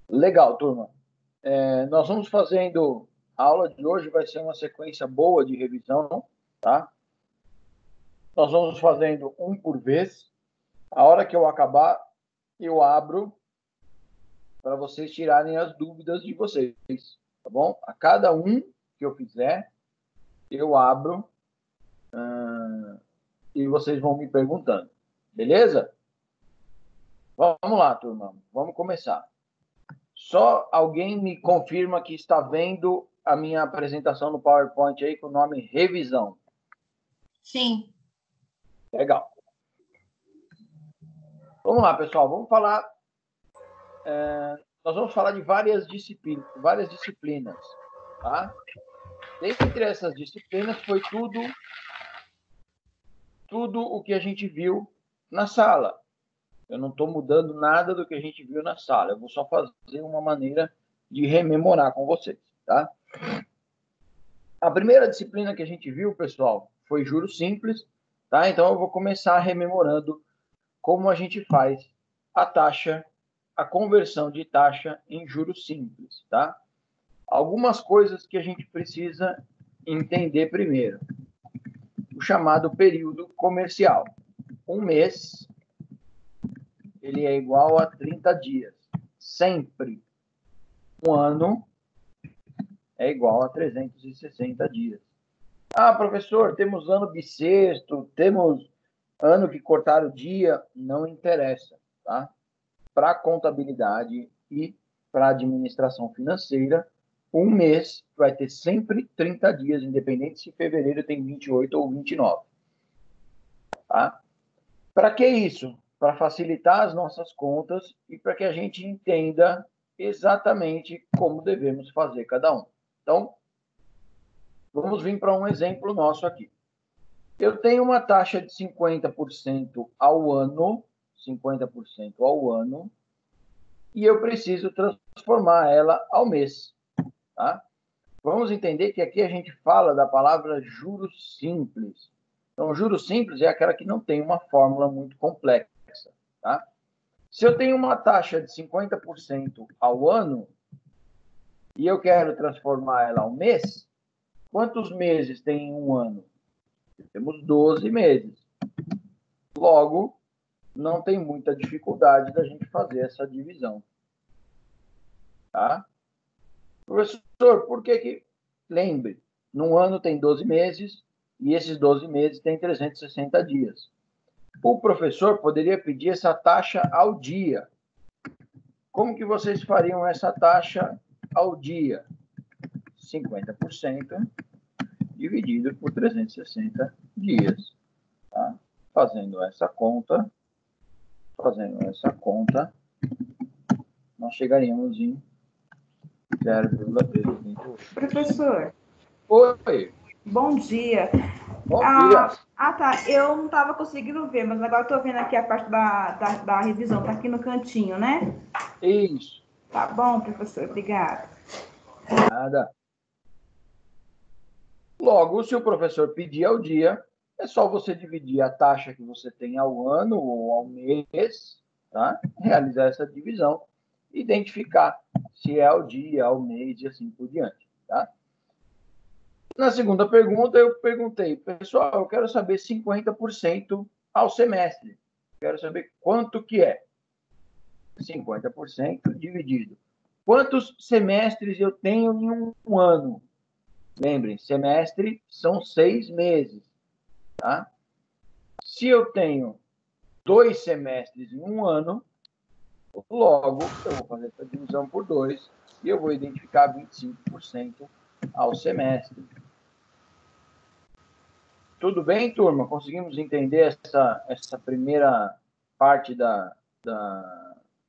Legal, turma. Nós vamos fazendo... A aula de hoje vai ser uma sequência boa de revisão, tá? Nós vamos fazendo um por vez. A hora que eu acabar, eu abro para vocês tirarem as dúvidas de vocês, tá bom? A cada um que eu fizer, eu abro e vocês vão me perguntando. Beleza? Vamos lá, turma. Vamos começar. Só alguém me confirma que está vendo a minha apresentação no PowerPoint aí com o nome Revisão. Sim. Legal. Vamos lá, pessoal. Vamos falar... nós vamos falar de várias disciplinas, tá? Dentre essas disciplinas foi tudo o que a gente viu na sala. Eu não estou mudando nada do que a gente viu na sala. Eu vou só fazer uma maneira de rememorar com vocês, tá? A primeira disciplina que a gente viu, pessoal, foi juros simples, tá? Então eu vou começar rememorando como a gente faz a conversão de taxa em juros simples, tá? Algumas coisas que a gente precisa entender primeiro. O chamado período comercial. Um mês, ele é igual a 30 dias. Sempre. Um ano é igual a 360 dias. Ah, professor, temos ano bissexto, temos ano que cortaram o dia. Não interessa, tá? Para contabilidade e para administração financeira, um mês vai ter sempre 30 dias, independente se fevereiro tem 28 ou 29. Tá? Para que isso? Para facilitar as nossas contas e para que a gente entenda exatamente como devemos fazer cada um. Então, vamos vir para um exemplo nosso aqui. Eu tenho uma taxa de 50% ao ano, 50% ao ano, e eu preciso transformar ela ao mês, tá? Vamos entender que aqui a gente fala da palavra juros simples. Então, juros simples é aquela que não tem uma fórmula muito complexa, tá? Se eu tenho uma taxa de 50% ao ano e eu quero transformar ela ao mês, quantos meses tem em um ano? Temos 12 meses. Logo, não tem muita dificuldade da gente fazer essa divisão. Tá? Professor, por que... Lembre, num ano tem 12 meses e esses 12 meses têm 360 dias. O professor poderia pedir essa taxa ao dia. Como que vocês fariam essa taxa ao dia? 50% dividido por 360 dias. Tá? Fazendo essa conta, nós chegaríamos em 0,328. Professor. Oi. Bom dia. Bom dia. Tá. Eu não estava conseguindo ver, mas agora estou vendo aqui a parte da revisão. Está aqui no cantinho, né? Isso. Tá bom, professor. Obrigada. Nada. Logo, se o professor pedir ao dia, é só você dividir a taxa que você tem ao ano ou ao mês, tá? Realizar essa divisão, identificar se é ao dia, ao mês e assim por diante, tá? Na segunda pergunta, eu perguntei, pessoal, eu quero saber 50% ao semestre. Quero saber quanto que é. 50% dividido. Quantos semestres eu tenho em um ano? Lembrem, semestre são 6 meses. Tá? Se eu tenho 2 semestres em um ano, logo eu vou fazer essa divisão por 2 e eu vou identificar 25% ao semestre. Tudo bem, turma? Conseguimos entender essa primeira parte da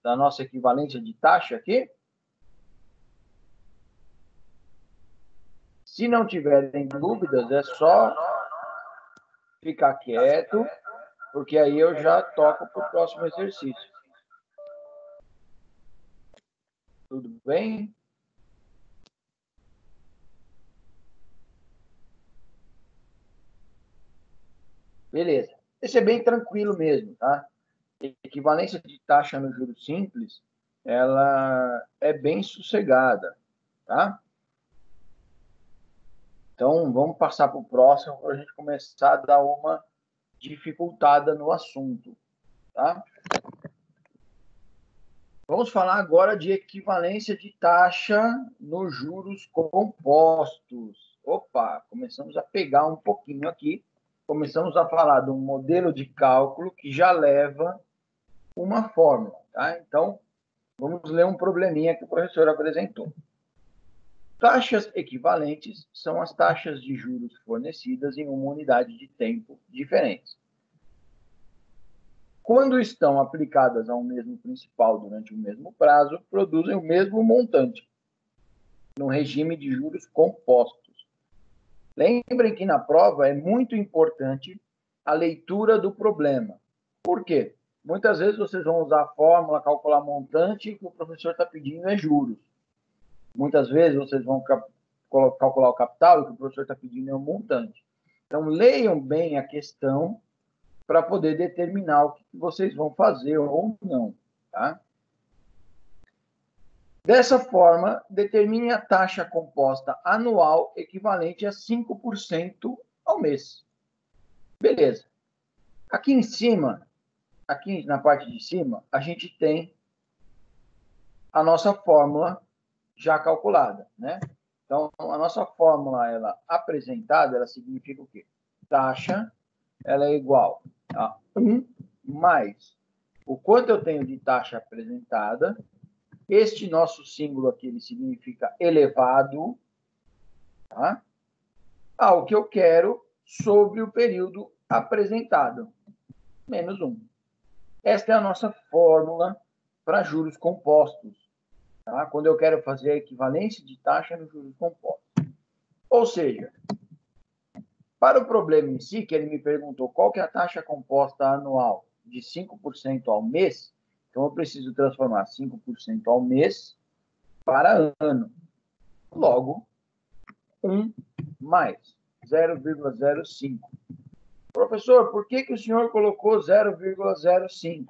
nossa equivalência de taxa aqui? Se não tiverem dúvidas, é só ficar quieto, porque aí eu já toco para o próximo exercício. Tudo bem? Beleza. Esse é bem tranquilo mesmo, tá? Equivalência de taxa no juro simples ela é bem sossegada, tá? Então, vamos passar para o próximo para a gente começar a dar uma dificultada no assunto, tá? Vamos falar agora de equivalência de taxa nos juros compostos. Opa, começamos a pegar um pouquinho aqui. Começamos a falar de um modelo de cálculo que já leva uma fórmula, tá? Então, vamos ler um probleminha que o professor apresentou. Taxas equivalentes são as taxas de juros fornecidas em uma unidade de tempo diferente. Quando estão aplicadas ao mesmo principal durante o mesmo prazo, produzem o mesmo montante, no regime de juros compostos. Lembrem que na prova é muito importante a leitura do problema. Por quê? Muitas vezes vocês vão usar a fórmula, calcular montante, e o que o professor está pedindo é juros. Muitas vezes vocês vão calcular o capital, e o que o professor está pedindo é o montante. Então, leiam bem a questão para poder determinar o que vocês vão fazer ou não, tá? Dessa forma, determine a taxa composta anual equivalente a 5% ao mês. Beleza. Aqui em cima, aqui na parte de cima, a gente tem a nossa fórmula já calculada, né? Então, a nossa fórmula, ela apresentada, ela significa o quê? Taxa, ela é igual a 1 mais o quanto eu tenho de taxa apresentada. Este nosso símbolo aqui, ele significa elevado, tá? Ao que eu quero sobre o período apresentado, menos 1. Esta é a nossa fórmula para juros compostos, tá? Quando eu quero fazer a equivalência de taxa nos juros compostos. Ou seja, para o problema em si, que ele me perguntou qual que é a taxa composta anual de 5% ao mês, então eu preciso transformar 5% ao mês para ano. Logo, 1 mais 0,05. Professor, por que o senhor colocou 0,05?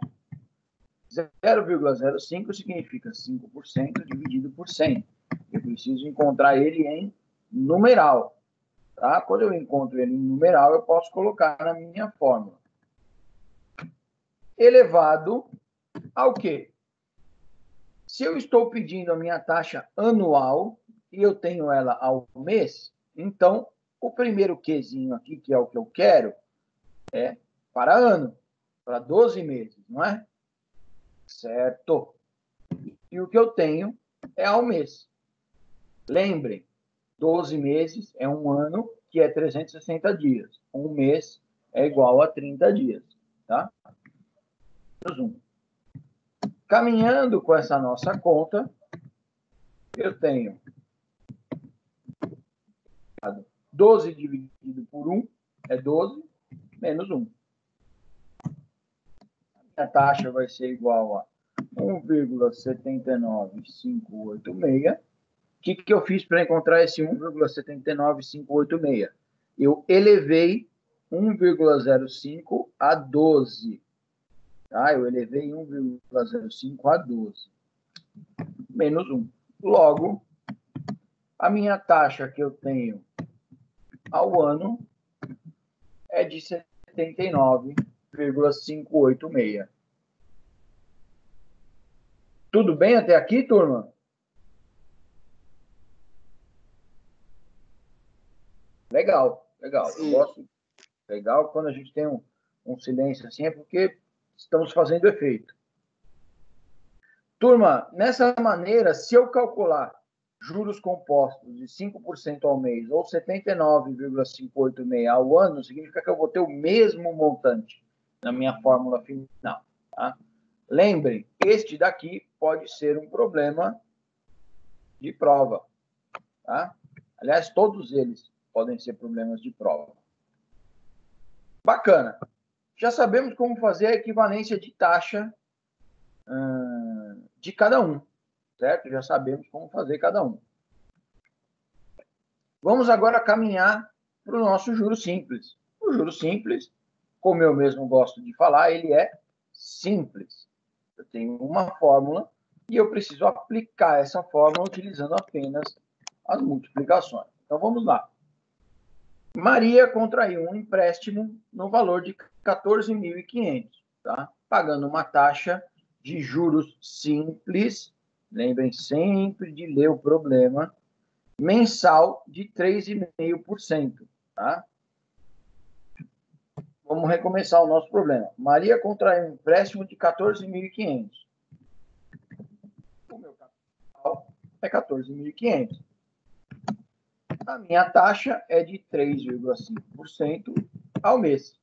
0,05 significa 5% dividido por 100. Eu preciso encontrar ele em numeral. Tá? Quando eu encontro ele em numeral, eu posso colocar na minha fórmula. Elevado ao quê? Se eu estou pedindo a minha taxa anual e eu tenho ela ao mês, então o primeiro Qzinho aqui, que é o que eu quero, é para ano, para 12 meses, não é? Certo. E o que eu tenho é ao mês. Lembrem, 12 meses é um ano, que é 360 dias. Um mês é igual a 30 dias, tá? Resumo. Caminhando com essa nossa conta, eu tenho 12 dividido por 1 é 12, menos 1. A taxa vai ser igual a 1,79586. O que eu fiz para encontrar esse 1,79586? Eu elevei 1,05 a 12. Tá? Eu elevei 1,05 a 12. Menos 1. Logo, a minha taxa que eu tenho ao ano é de 79,586. Tudo bem até aqui, turma? Legal, legal. Sim. Eu gosto. Legal quando a gente tem um silêncio assim, é porque estamos fazendo efeito. Turma, nessa maneira, se eu calcular juros compostos de 5% ao mês ou 79,586 ao ano, significa que eu vou ter o mesmo montante na minha fórmula final. Tá? Lembrem, este daqui pode ser um problema de prova. Tá? Aliás, todos eles podem ser problemas de prova. Bacana. Já sabemos como fazer a equivalência de taxa de cada um, certo? Já sabemos como fazer cada um. Vamos agora caminhar para o nosso juro simples. O juro simples, como eu mesmo gosto de falar, ele é simples. Eu tenho uma fórmula e eu preciso aplicar essa fórmula utilizando apenas as multiplicações. Então, vamos lá. Maria contraiu um empréstimo no valor de 14.500, tá? Pagando uma taxa de juros simples, lembrem sempre de ler o problema, mensal de 3,5%, tá? Vamos recomeçar o nosso problema. Maria contraiu um empréstimo de 14.500. O meu capital é 14.500. A minha taxa é de 3,5% ao mês.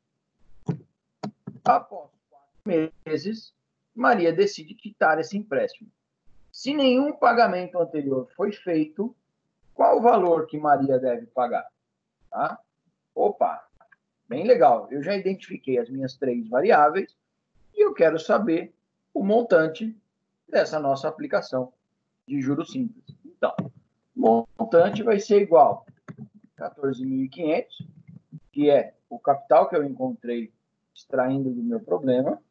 Após 4 meses, Maria decide quitar esse empréstimo. Se nenhum pagamento anterior foi feito, qual o valor que Maria deve pagar? Tá? Opa, bem legal. Eu já identifiquei as minhas 3 variáveis e eu quero saber o montante dessa nossa aplicação de juros simples. Então, o montante vai ser igual a 14.500, que é o capital que eu encontrei extraindo do meu problema,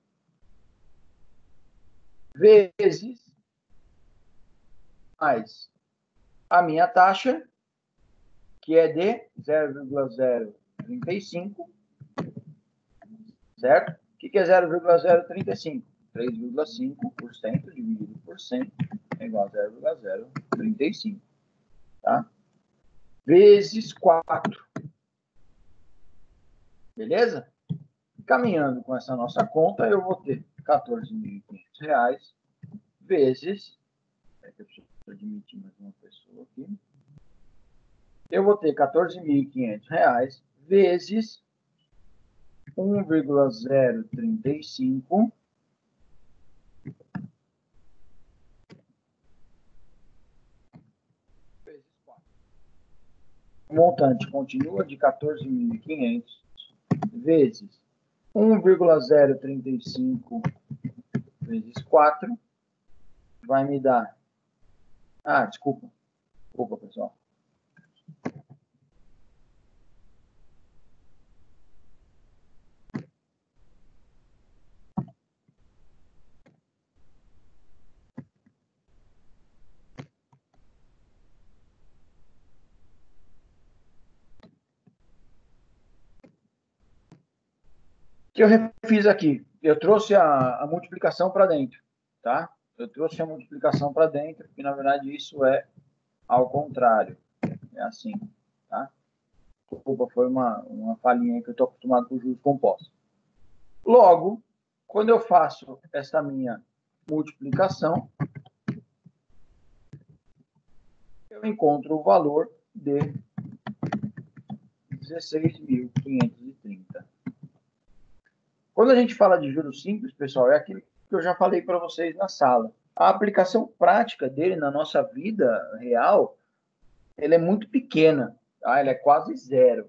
vezes mais a minha taxa, que é de 0,035, certo? O que é 0,035? 3,5% dividido por 100 é igual a 0,035, tá? Vezes 4. Beleza? Caminhando com essa nossa conta, eu vou ter R$14.500 vezes... Eu preciso admitir mais uma pessoa aqui. Eu vou ter R$14.500 vezes 1,035 vezes 4. O montante continua de 14.500 vezes 1,035 vezes 4 vai me dar... desculpa, pessoal. Que eu refiz aqui? Eu trouxe a multiplicação para dentro, tá? Eu trouxe a multiplicação para dentro, e na verdade isso é ao contrário. É assim, tá? Desculpa, foi uma falhinha que eu estou acostumado com juros compostos. Logo, quando eu faço essa minha multiplicação, eu encontro o valor de 16.530. Quando a gente fala de juros simples, pessoal, é aquilo que eu já falei para vocês na sala. A aplicação prática dele na nossa vida real, ele é muito pequena, tá? Ele é quase zero.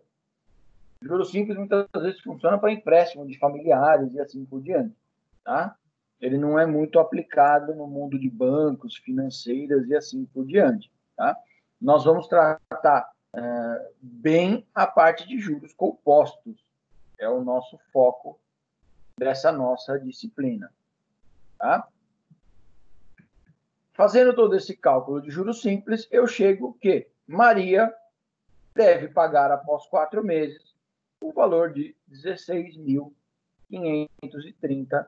Juros simples muitas vezes funciona para empréstimo de familiares e assim por diante, tá? Ele não é muito aplicado no mundo de bancos, financeiras e assim por diante, tá? Nós vamos tratar bem a parte de juros compostos, é o nosso foco dessa nossa disciplina, tá? Fazendo todo esse cálculo de juros simples, eu chego que Maria deve pagar após 4 meses o valor de R$16.530.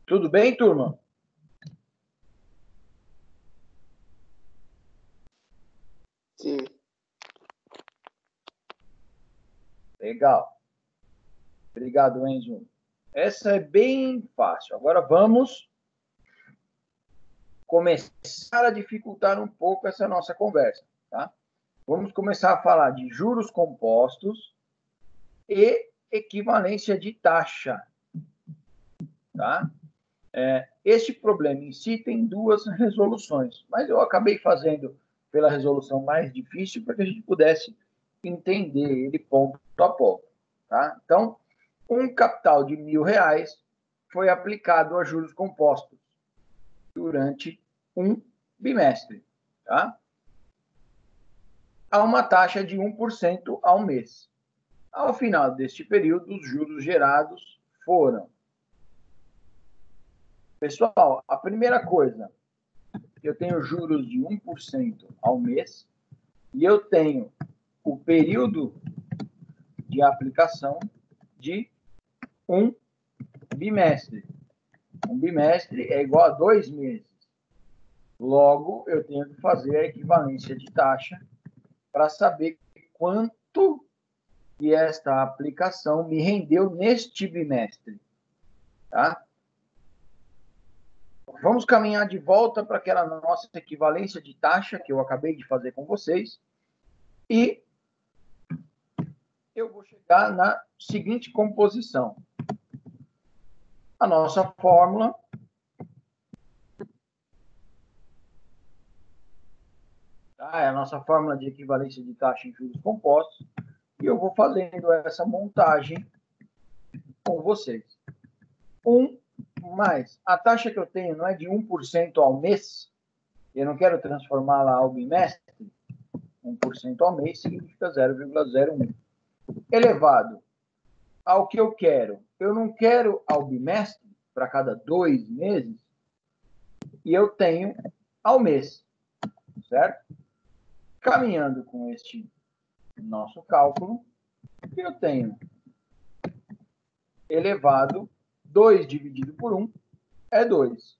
Tudo bem, turma? Sim. Legal. Obrigado, Enzo. Essa é bem fácil. Agora vamos começar a dificultar um pouco essa nossa conversa, tá? Vamos começar a falar de juros compostos e equivalência de taxa, tá? Este problema em si tem 2 resoluções, mas eu acabei fazendo pela resolução mais difícil para que a gente pudesse entender ele ponto a ponto, tá? Então, um capital de R$1.000 foi aplicado a juros compostos durante um bimestre, tá? A uma taxa de 1% ao mês. Ao final deste período, os juros gerados foram Pessoal, a primeira coisa, eu tenho juros de 1% ao mês e eu tenho o período de aplicação de um bimestre. Um bimestre é igual a 2 meses. Logo, eu tenho que fazer a equivalência de taxa para saber quanto que esta aplicação me rendeu neste bimestre. Tá? Vamos caminhar de volta para aquela nossa equivalência de taxa que eu acabei de fazer com vocês. E eu vou chegar na seguinte composição. A nossa fórmula é a nossa fórmula de equivalência de taxa em juros compostos. E eu vou fazendo essa montagem com vocês. 1 mais a taxa que eu tenho não é de 1% ao mês. Eu não quero transformá-la ao bimestre. 1% ao mês significa 0,01. Elevado ao que eu quero. Eu não quero ao bimestre, para cada 2 meses, e eu tenho ao mês. Certo? Caminhando com este nosso cálculo, eu tenho elevado 2 dividido por 1 é 2.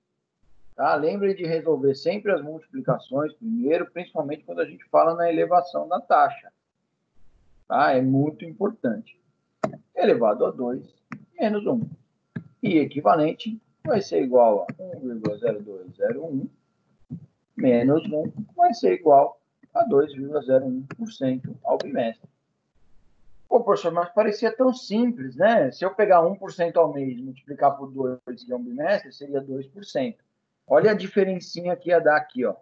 Tá? Lembre de resolver sempre as multiplicações primeiro, principalmente quando a gente fala na elevação da taxa. Tá? É muito importante. Elevado a 2 menos 1. E equivalente vai ser igual a 1,0201 menos 1 vai ser igual a 2,01% ao bimestre. Pô, professor, mas parecia tão simples, né? Se eu pegar 1% ao mês e multiplicar por 2, que é um bimestre, seria 2%. Olha a diferencinha que ia dar aqui, ó.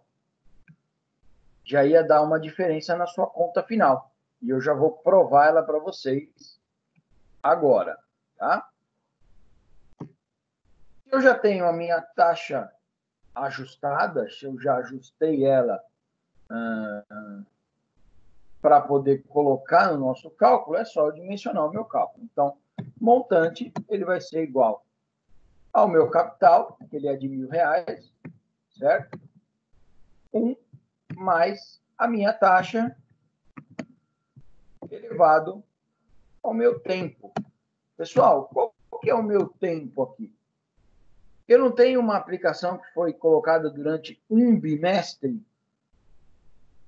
Já ia dar uma diferença na sua conta final. E eu já vou provar ela para vocês agora, tá? Eu já tenho a minha taxa ajustada, se eu já ajustei ela para poder colocar no nosso cálculo, é só eu dimensionar o meu cálculo. Então, montante, ele vai ser igual ao meu capital, que ele é de R$1.000, certo? 1 mais a minha taxa elevado ao meu tempo. Pessoal, qual que é o meu tempo aqui? Eu não tenho uma aplicação que foi colocada durante um bimestre,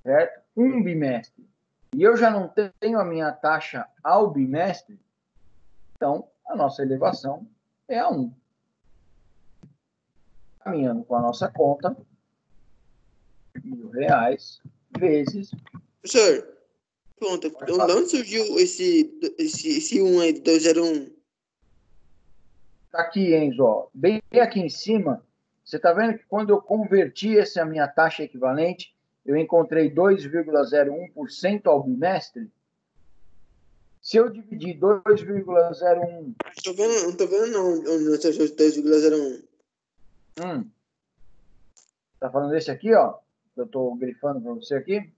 certo? Um bimestre. E eu já não tenho a minha taxa ao bimestre, então a nossa elevação é a 1. Caminhando com a nossa conta, R$1.000 vezes... Professor, pronto. De onde surgiu esse 1 aí de 201? Tá aqui, Enzo, ó, bem aqui em cima, você está vendo que quando eu converti essa minha taxa equivalente, eu encontrei 2,01% ao bimestre. Se eu dividir 2,01... Não estou vendo não, onde nós achamos 2,01. Tá falando desse aqui, ó? Eu estou grifando para você aqui?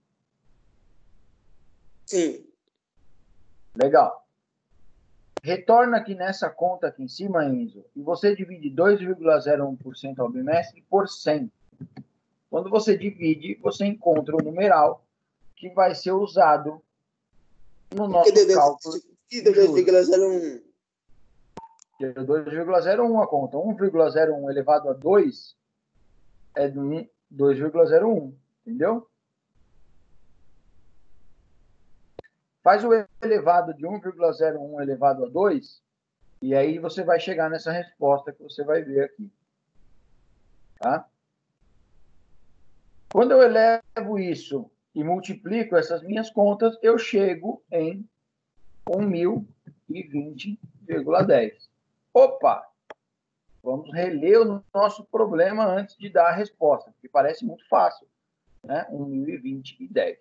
Sim. Legal. Retorna aqui nessa conta aqui em cima, Enzo, e você divide 2,01% ao bimestre por 100. Quando você divide, você encontra o numeral que vai ser usado no nosso cálculo. Que deu 2,01? Deu 2,01 a conta. 1,01 elevado a 2 é 2,01, entendeu? Faz o elevado de 1,01 elevado a 2, e aí você vai chegar nessa resposta que você vai ver aqui. Tá? Quando eu elevo isso e multiplico essas minhas contas, eu chego em 1.020,10. Opa! Vamos reler o nosso problema antes de dar a resposta, porque parece muito fácil, né? 1.020,10.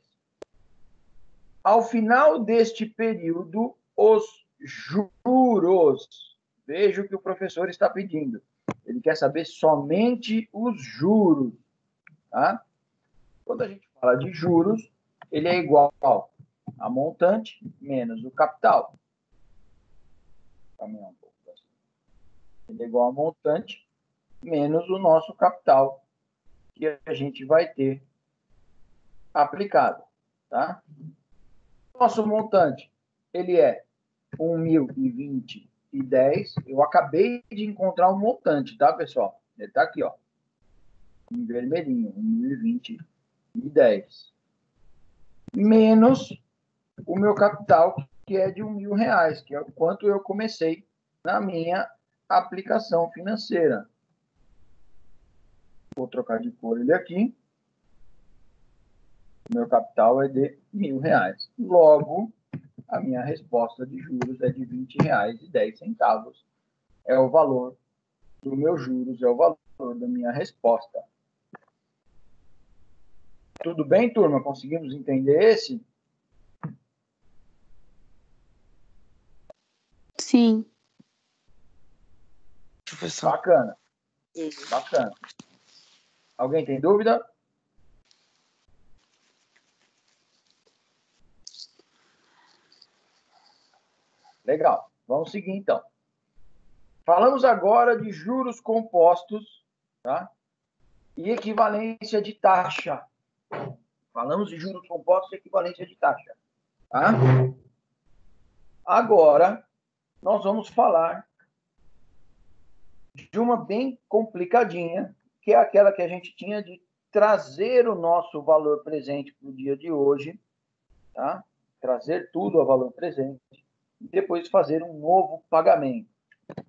Ao final deste período, os juros. Veja o que o professor está pedindo. Ele quer saber somente os juros. Tá? Quando a gente fala de juros, ele é igual a montante menos o capital. Ele é igual a montante menos o nosso capital que a gente vai ter aplicado, tá? Nosso montante, ele é 1.020,10. Eu acabei de encontrar um montante, tá, pessoal? Ele tá aqui, ó, em vermelhinho, 1.020,10. Menos o meu capital, que é de R$1.000, que é o quanto eu comecei na minha aplicação financeira. Vou trocar de cor ele aqui. O meu capital é de R$1.000. Logo, a minha resposta de juros é de R$20,10. É o valor do meu juros, é o valor da minha resposta. Tudo bem, turma? Conseguimos entender esse? Sim. Professor. Bacana. Bacana. Alguém tem dúvida? Legal. Vamos seguir, então. Falamos agora de juros compostos, tá? E equivalência de taxa. Falamos de juros compostos e equivalência de taxa, tá? Agora, nós vamos falar de uma bem complicadinha, que é aquela que a gente tinha de trazer o nosso valor presente para o dia de hoje, tá? Trazer tudo a valor presente e depois fazer um novo pagamento,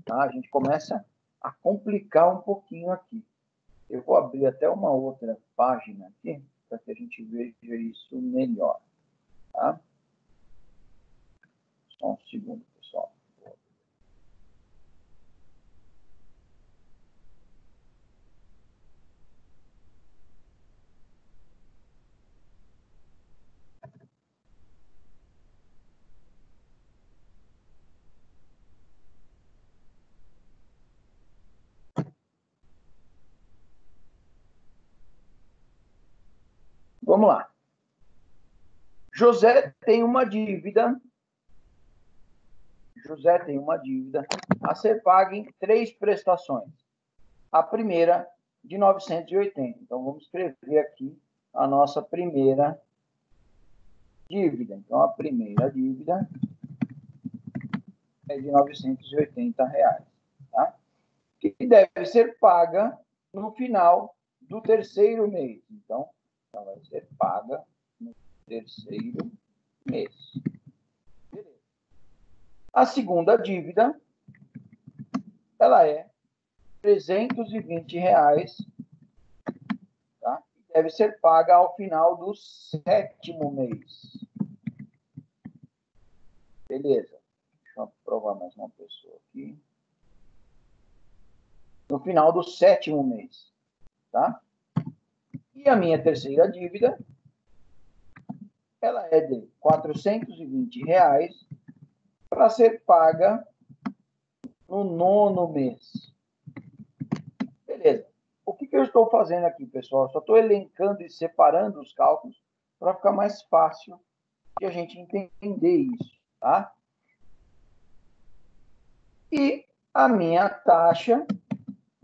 tá? A gente começa a complicar um pouquinho aqui. Eu vou abrir até uma outra página aqui para que a gente veja isso melhor, tá? Só um segundo, pessoal. Vamos lá. José tem uma dívida. José tem uma dívida a ser paga em 3 prestações. A primeira de 980. Então, vamos escrever aqui a nossa primeira dívida. Então, a primeira dívida é de R$980, tá? Que deve ser paga no final do terceiro mês. Então, ela vai ser paga no terceiro mês. Beleza. A segunda dívida, ela é R$320, tá? Deve ser paga ao final do 7º mês. Beleza. Deixa eu aprovar mais uma pessoa aqui. No final do 7º mês, tá? E a minha terceira dívida, ela é de R$420 para ser paga no 9º mês. Beleza. O que eu estou fazendo aqui, pessoal? Eu só estou elencando e separando os cálculos para ficar mais fácil de a gente entender isso, tá? E a minha taxa,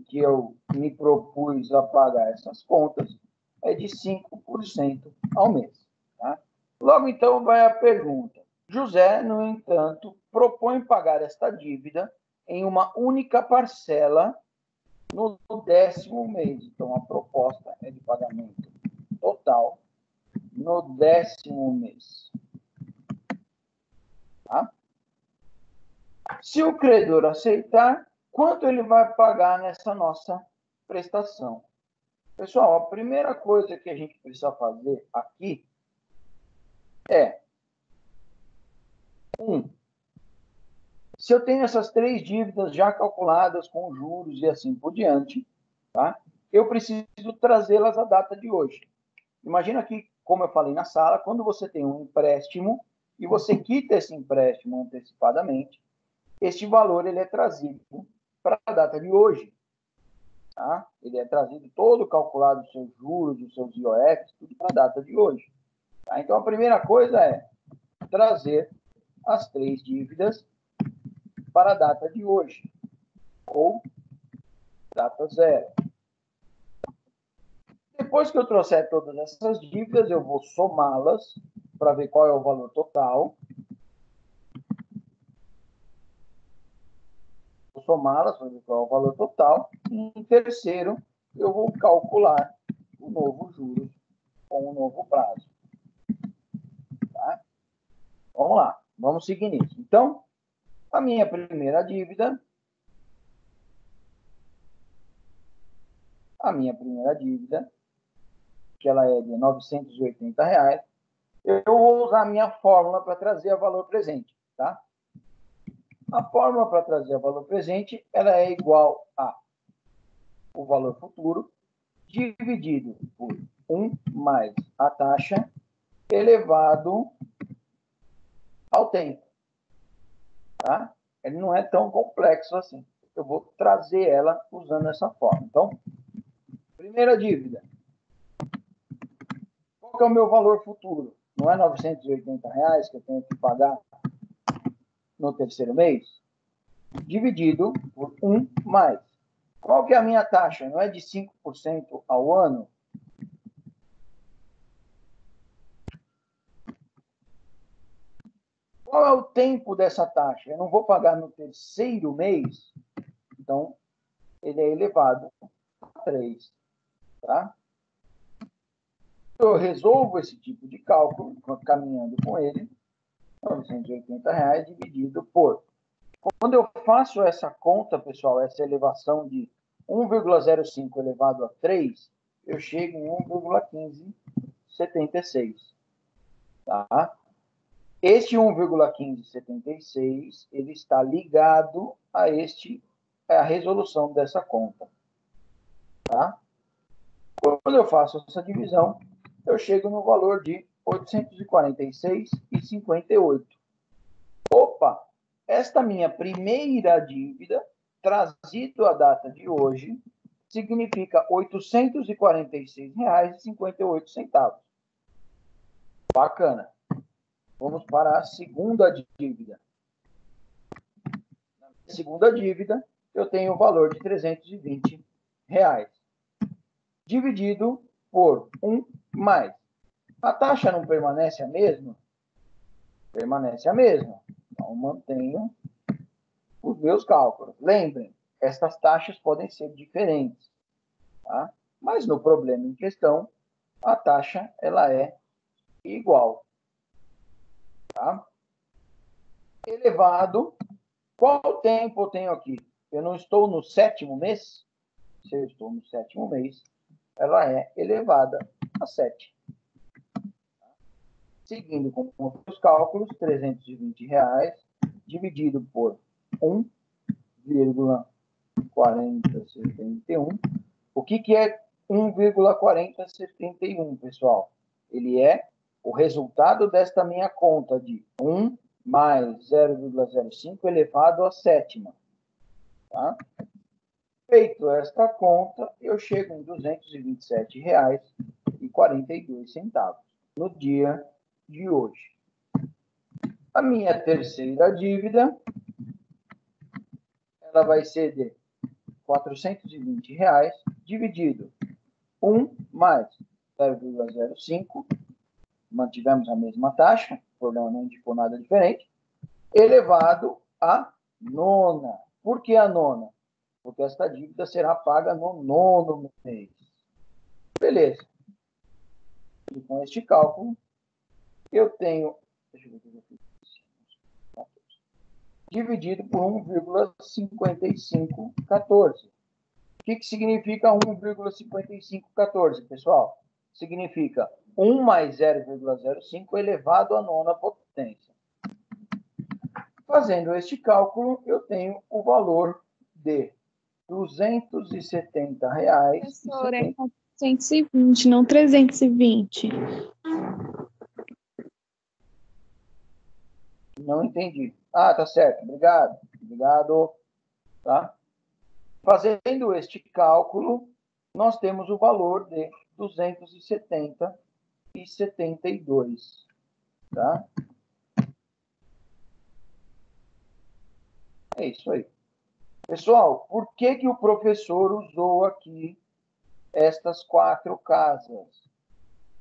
que eu me propus a pagar essas contas, é de 5% ao mês, tá? Logo, então, vai a pergunta. José, no entanto, propõe pagar esta dívida em uma única parcela no 10º mês. Então, a proposta é de pagamento total no 10º mês. Tá? Se o credor aceitar, quanto ele vai pagar nessa nossa prestação? Pessoal, a primeira coisa que a gente precisa fazer aqui é se eu tenho essas 3 dívidas já calculadas com juros e assim por diante, tá? Eu preciso trazê-las à data de hoje. Imagina que, como eu falei na sala, quando você tem um empréstimo e você quita esse empréstimo antecipadamente, este valor ele é trazido para a data de hoje. Tá? Ele é trazido todo calculado, os seus juros, os seus IOFs, tudo para a data de hoje. Tá? Então, a primeira coisa é trazer as 3 dívidas para a data de hoje. Ou data zero. Depois que eu trouxer todas essas dívidas, eu vou somá-las para ver qual é o valor total. Vou somá-las para ver qual é o valor total. E, em terceiro, eu vou calcular o novo juros com o novo prazo. Tá? Vamos lá, vamos seguir nisso. Então, a minha primeira dívida, que ela é de R$ 980, eu vou usar a minha fórmula para trazer a valor presente, tá? A fórmula para trazer a valor presente, ela é igual a o valor futuro dividido por 1 mais a taxa elevado ao tempo, tá? Ele não é tão complexo assim. Eu vou trazer ela usando essa fórmula. Então, primeira dívida. Qual que é o meu valor futuro? Não é R$ 980 que eu tenho que pagar no terceiro mês? Dividido por 1 mais. Qual que é a minha taxa? Não é de 5% ao ano? Qual é o tempo dessa taxa? Eu não vou pagar no terceiro mês, então ele é elevado a 3. Tá? Eu resolvo esse tipo de cálculo, caminhando com ele, R$ 980 dividido por... Quando eu faço essa conta, pessoal, essa elevação de 1,05 elevado a 3, eu chego em 1,1576. Tá? Este 1,1576, ele está ligado a a resolução dessa conta. Tá? Quando eu faço essa divisão, eu chego no valor de R$ 846,58. Opa! Esta minha primeira dívida, trazido à data de hoje, significa R$ 846,58. Bacana. Vamos para a segunda dívida. Na segunda dívida, eu tenho o valor de R$ 320. Dividido por 1 mais. A taxa não permanece a mesma? Permanece a mesma. Então, mantenho os meus cálculos. Lembrem, estas taxas podem ser diferentes. Tá? Mas no problema em questão, a taxa ela é igual. Tá? Elevado. Qual tempo eu tenho aqui? Eu não estou no sétimo mês? Se eu estou no sétimo mês, ela é elevada a 7. Seguindo com os cálculos, R$ 320 dividido por 1,4071. O que é 1,4071, pessoal? Ele é o resultado desta minha conta de 1 mais 0,05 elevado à sétima. Tá? Feito esta conta, eu chego em R$ 227,42 no dia de hoje. A minha terceira dívida, ela vai ser de R$ 420 dividido 1 mais 0,05, mantivemos a mesma taxa, por não indicou nada diferente, elevado a nona. Por que a nona? Porque esta dívida será paga no nono mês. Beleza. E com este cálculo, eu tenho... Deixa eu ver o que eu fiz. Dividido por 1,5514. O que significa 1,5514, pessoal? Significa 1 mais 0,05 elevado à nona potência. Fazendo este cálculo, eu tenho o valor de R$ 270. Professor, é 420, não 320. Não entendi. Ah, tá certo. Obrigado. Obrigado. Tá? Fazendo este cálculo, nós temos o valor de 270,72. Tá? É isso aí. Pessoal, por que que o professor usou aqui estas 4 casas?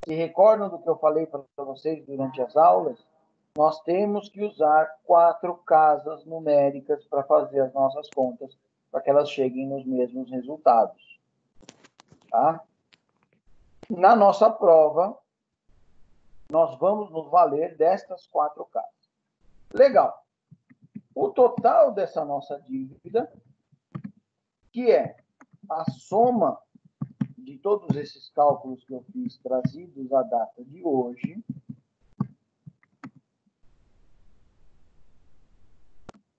Se recordam do que eu falei para vocês durante as aulas? Nós temos que usar 4 casas numéricas para fazer as nossas contas, para que elas cheguem nos mesmos resultados. Tá? Na nossa prova, nós vamos nos valer destas 4 casas. Legal. O total dessa nossa dívida, que é a soma de todos esses cálculos que eu fiz trazidos à data de hoje,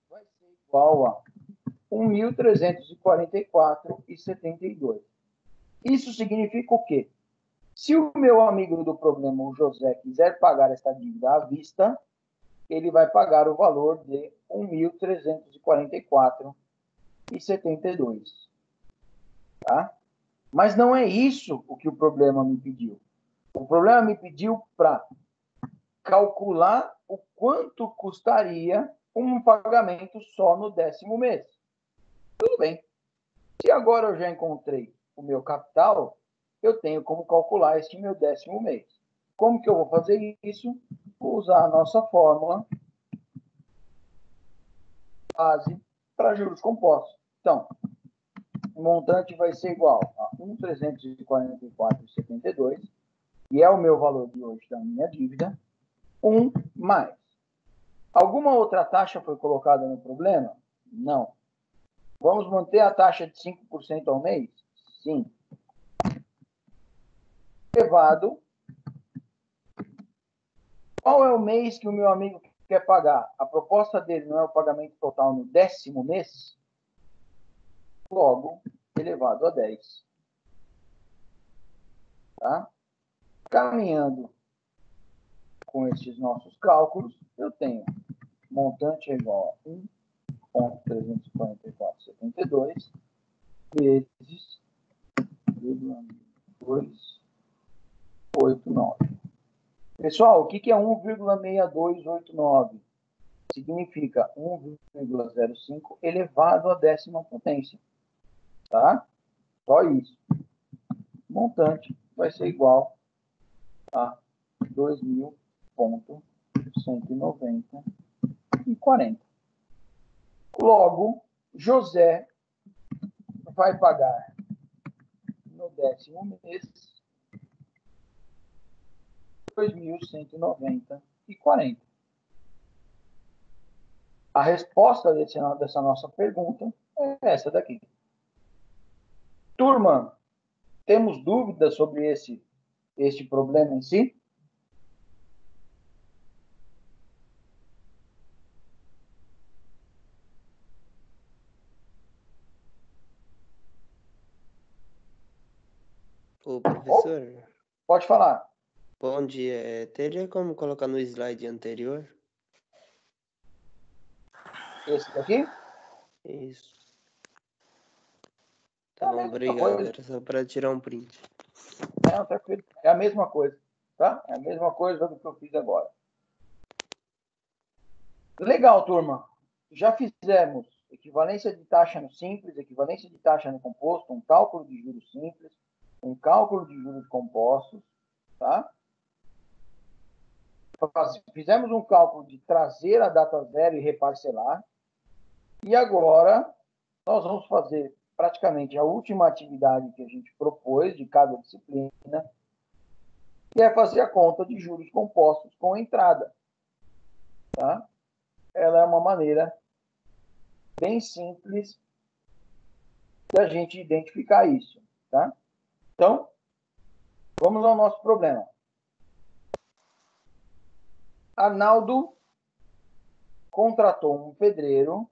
vai ser igual a 1.344,72. Isso significa o quê? Se o meu amigo do problema, o José, quiser pagar esta dívida à vista, ele vai pagar o valor de 1.344,72. Tá? Mas não é isso o que o problema me pediu. O problema me pediu para calcular o quanto custaria um pagamento só no 10º mês. Tudo bem. Se agora eu já encontrei o meu capital, eu tenho como calcular este meu 10º mês. Como que eu vou fazer isso? Vou usar a nossa fórmula base para juros compostos. Então, o montante vai ser igual a 1.344,72, que é o meu valor de hoje da minha dívida, 1 mais. Alguma outra taxa foi colocada no problema? Não. Vamos manter a taxa de 5% ao mês? Sim. Elevado. Qual é o mês que o meu amigo quer pagar? A proposta dele não é o pagamento total no 10º mês? Logo, elevado a 10. Tá? Caminhando com esses nossos cálculos, eu tenho montante é igual a 1.344,72 vezes 1,289. Pessoal, o que é 1,6289? Significa 1,05 elevado à 10ª potência. Tá? Só isso. Montante vai ser igual a 2.190,40. Logo, José vai pagar no 10º mês 2.190,40. A resposta dessa nossa pergunta é essa daqui. Turma, temos dúvidas sobre este problema em si? Ô, professor, Pode falar. bom dia. Teria como colocar no slide anterior? Esse daqui? Isso. É Tá a bom, mesma obrigado. coisa. Era só para tirar um print. Não, tranquilo. É a mesma coisa, tá? É a mesma coisa do que eu fiz agora. Legal, turma. Já fizemos equivalência de taxa no simples, equivalência de taxa no composto, um cálculo de juros simples, um cálculo de juros compostos, tá? Fizemos um cálculo de trazer a data zero e reparcelar. E agora nós vamos fazer praticamente a última atividade que a gente propôs de cada disciplina, que é fazer a conta de juros compostos com entrada. Tá? Ela é uma maneira bem simples da gente identificar isso. Tá? Então, vamos ao nosso problema. Arnaldo contratou um pedreiro.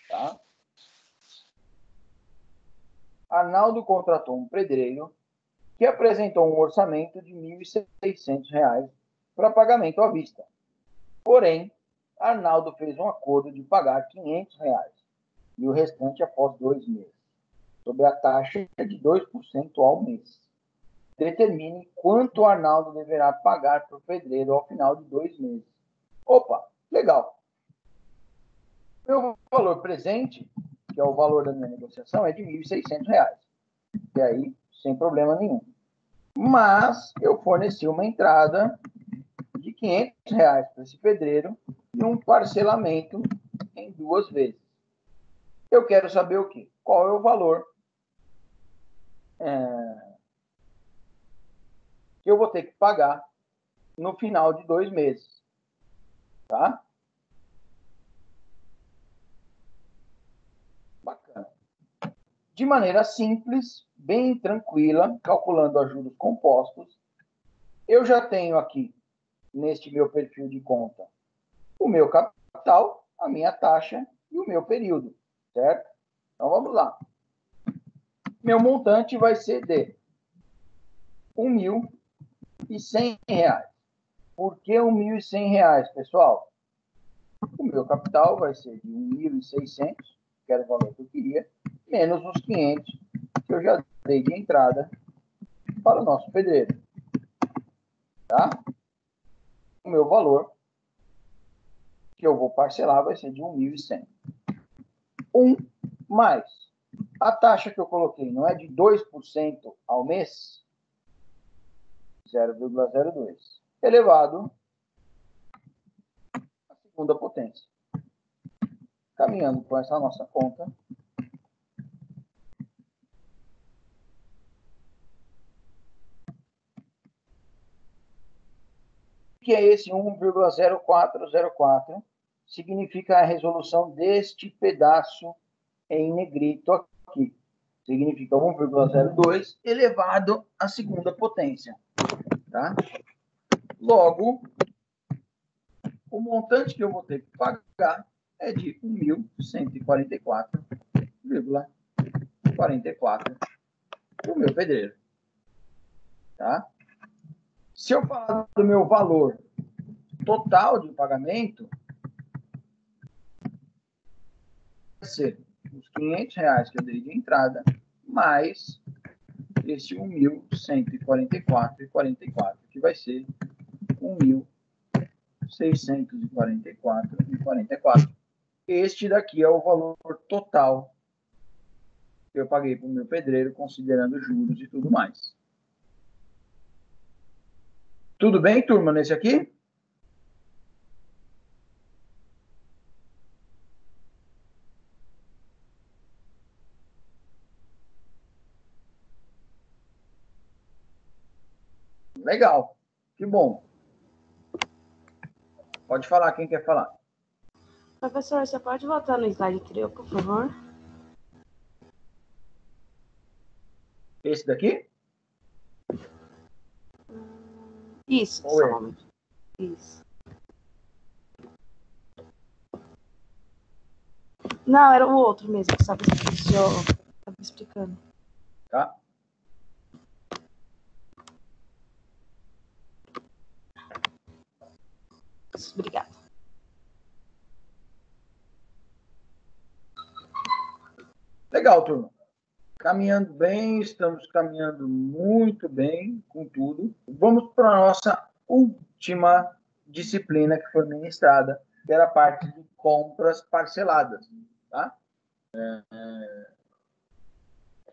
Tá? Arnaldo contratou um pedreiro que apresentou um orçamento de R$ 1.600 para pagamento à vista. Porém, Arnaldo fez um acordo de pagar R$ 500 e o restante após 2 meses, sob a taxa de 2% ao mês. Determine quanto Arnaldo deverá pagar para o pedreiro ao final de 2 meses. Opa, legal. Meu valor presente que é o valor da minha negociação, é de R$ 1.600. E aí, sem problema nenhum. Mas eu forneci uma entrada de R$ 500 para esse pedreiro e um parcelamento em 2 vezes. Eu quero saber o quê? Qual é o valor que eu vou ter que pagar no final de 2 meses. Tá? Bacana. De maneira simples, bem tranquila, calculando a juros compostos, eu já tenho aqui, neste meu perfil de conta, o meu capital, a minha taxa e o meu período, certo? Então, vamos lá. Meu montante vai ser de R$ 1.100. Por que R$ 1.100, pessoal? O meu capital vai ser de 1.600, que era o valor que eu queria, menos os 500 que eu já dei de entrada para o nosso pedreiro. Tá? O meu valor que eu vou parcelar vai ser de 1.100. Mais a taxa que eu coloquei não é de 2% ao mês? 0,02 elevado à segunda potência. Caminhando com essa nossa conta, que é esse 1,0404, significa a resolução deste pedaço em negrito aqui. Significa 1,02 elevado à segunda potência. Tá? Logo, o montante que eu vou ter que pagar é de 1.144,44 para o meu pedreiro. Tá? Se eu falar do meu valor total de pagamento, vai ser os R$ 500 que eu dei de entrada, mais esse 1.144,44, que vai ser 1.644,44. Este daqui é o valor total que eu paguei para o meu pedreiro, considerando juros e tudo mais. Tudo bem, turma, nesse aqui? Legal, que bom. Pode falar, quem quer falar? Professor, você pode voltar no slide anterior, por favor? Esse daqui? Isso, Ou só um é? momento. Isso. Não, era o outro mesmo, que estava explicando. Tá? Obrigada. Legal, turma. Caminhando bem, estamos caminhando muito bem com tudo. Vamos para a nossa última disciplina que foi ministrada, que era a parte de compras parceladas. Tá?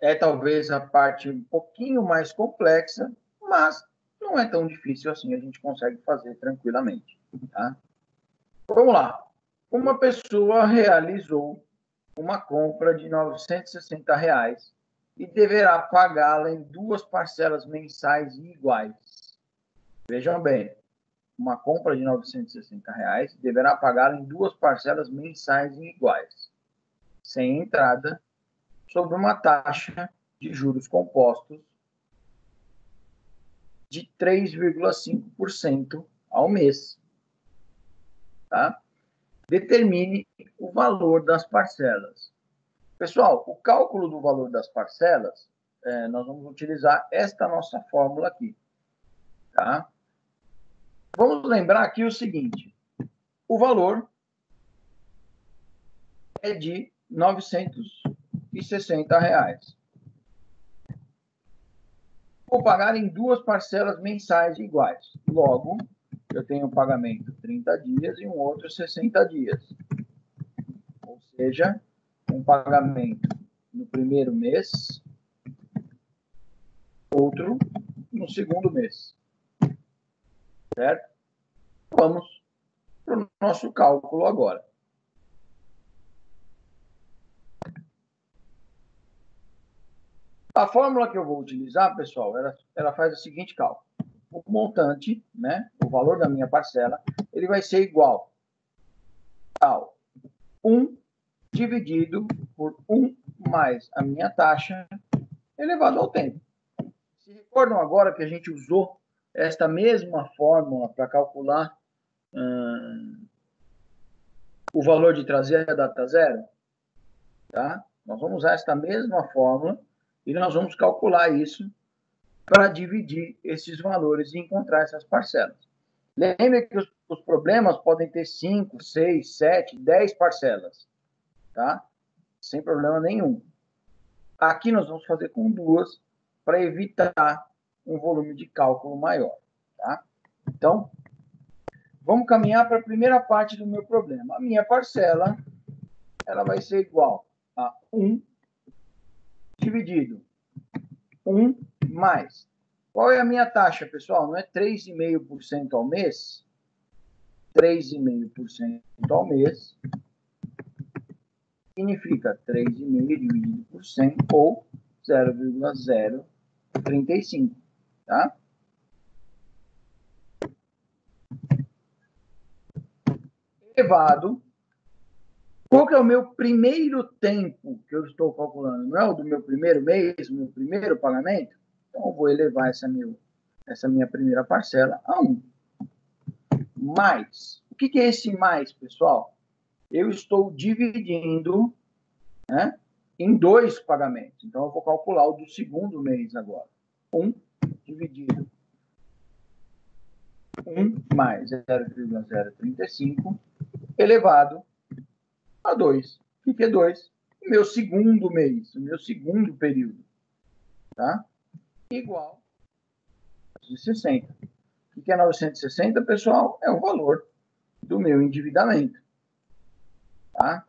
É talvez a parte um pouquinho mais complexa, mas não é tão difícil assim, a gente consegue fazer tranquilamente. Tá? Vamos lá. Uma pessoa realizou uma compra de R$ 960 e deverá pagá-la em 2 parcelas mensais iguais. Vejam bem, uma compra de R$ 960 deverá pagá-la em 2 parcelas mensais iguais, sem entrada, sobre uma taxa de juros compostos de 3,5% ao mês. Tá? Determine o valor das parcelas. Pessoal, o cálculo do valor das parcelas, nós vamos utilizar esta nossa fórmula aqui. Tá? Vamos lembrar aqui o seguinte: o valor é de R$ 960. Vou pagar em 2 parcelas mensais iguais. Logo, eu tenho um pagamento 30 dias e um outro 60 dias. Ou seja, um pagamento no primeiro mês, outro no segundo mês. Certo? Vamos para o nosso cálculo agora. A fórmula que eu vou utilizar, pessoal, ela faz o seguinte cálculo. O montante, né, o valor da minha parcela, ele vai ser igual ao 1 dividido por 1 mais a minha taxa elevado ao tempo. Se recordam agora que a gente usou esta mesma fórmula para calcular o valor de trazer a data zero? Tá? Nós vamos usar esta mesma fórmula e nós vamos calcular isso para dividir esses valores e encontrar essas parcelas. Lembre que os problemas podem ter 5, 6, 7, 10 parcelas, tá? Sem problema nenhum. Aqui nós vamos fazer com 2 para evitar um volume de cálculo maior, tá? Então, vamos caminhar para a primeira parte do meu problema. A minha parcela, ela vai ser igual a 1 dividido 1 mais. Qual é a minha taxa, pessoal? Não é 3,5% ao mês? 3,5% ao mês significa 3,5 dividido por 100 ou 0,035, tá? Elevado. Qual que é o meu primeiro tempo que eu estou calculando? Não é o do meu primeiro mês, o meu primeiro pagamento? Então, eu vou elevar essa minha primeira parcela a 1. Mais. O que é esse mais, pessoal? Eu estou dividindo, né, em 2 pagamentos. Então, eu vou calcular o do segundo mês agora. 1 dividido 1 mais 0,035 elevado a 2. O que é 2? O meu segundo mês, o meu segundo período. Tá? Igual a 960. O que é 960, pessoal? É o valor do meu endividamento. Tá?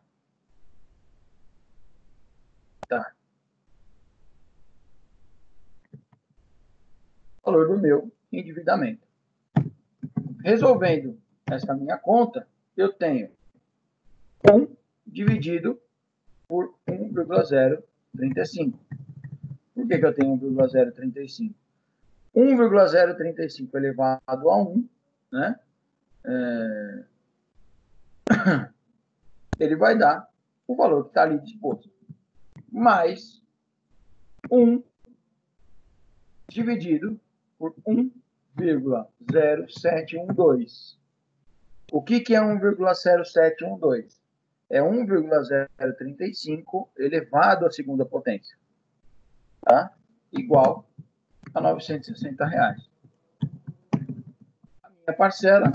Tá. O valor do meu endividamento. Resolvendo essa minha conta, eu tenho 1 dividido por 1,035. Por que eu tenho 1,035? 1,035 elevado a 1, né? Ele vai dar o valor que está ali disposto. Mais 1 dividido por 1,0712. O que é 1,0712? É 1,035 elevado à segunda potência. Tá? Igual a R$ 960. A minha parcela,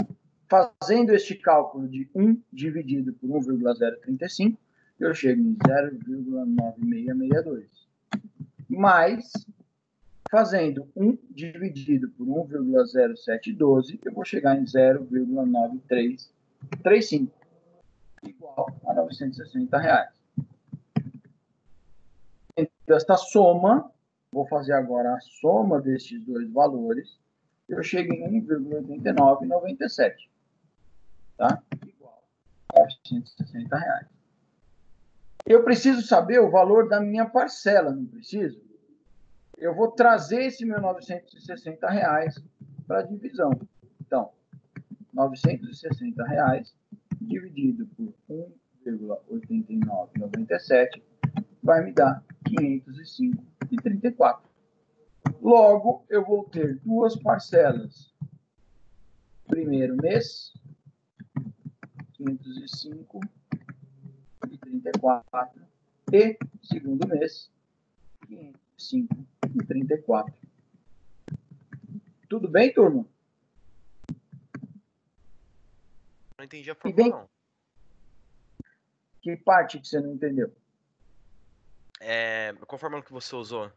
fazendo este cálculo de 1 dividido por 1,035, eu chego em 0,9662. Mais, fazendo 1 dividido por 1,0712, eu vou chegar em 0,9335. Igual a R$ 960. Então, esta soma, vou fazer agora a soma destes dois valores, eu chego em 1,8997. Tá? Igual a R$ 960. Eu preciso saber o valor da minha parcela, não preciso? Eu vou trazer esse meu R$ 960 para a divisão. Então, R$ 960 dividido por 1,8997 vai me dar 505,34. Logo, eu vou ter 2 parcelas. Primeiro mês, 505,34. E segundo mês, 505,34. Tudo bem, turma? Não entendi a fórmula, não. Que parte que você não entendeu? Qual fórmula que você usou?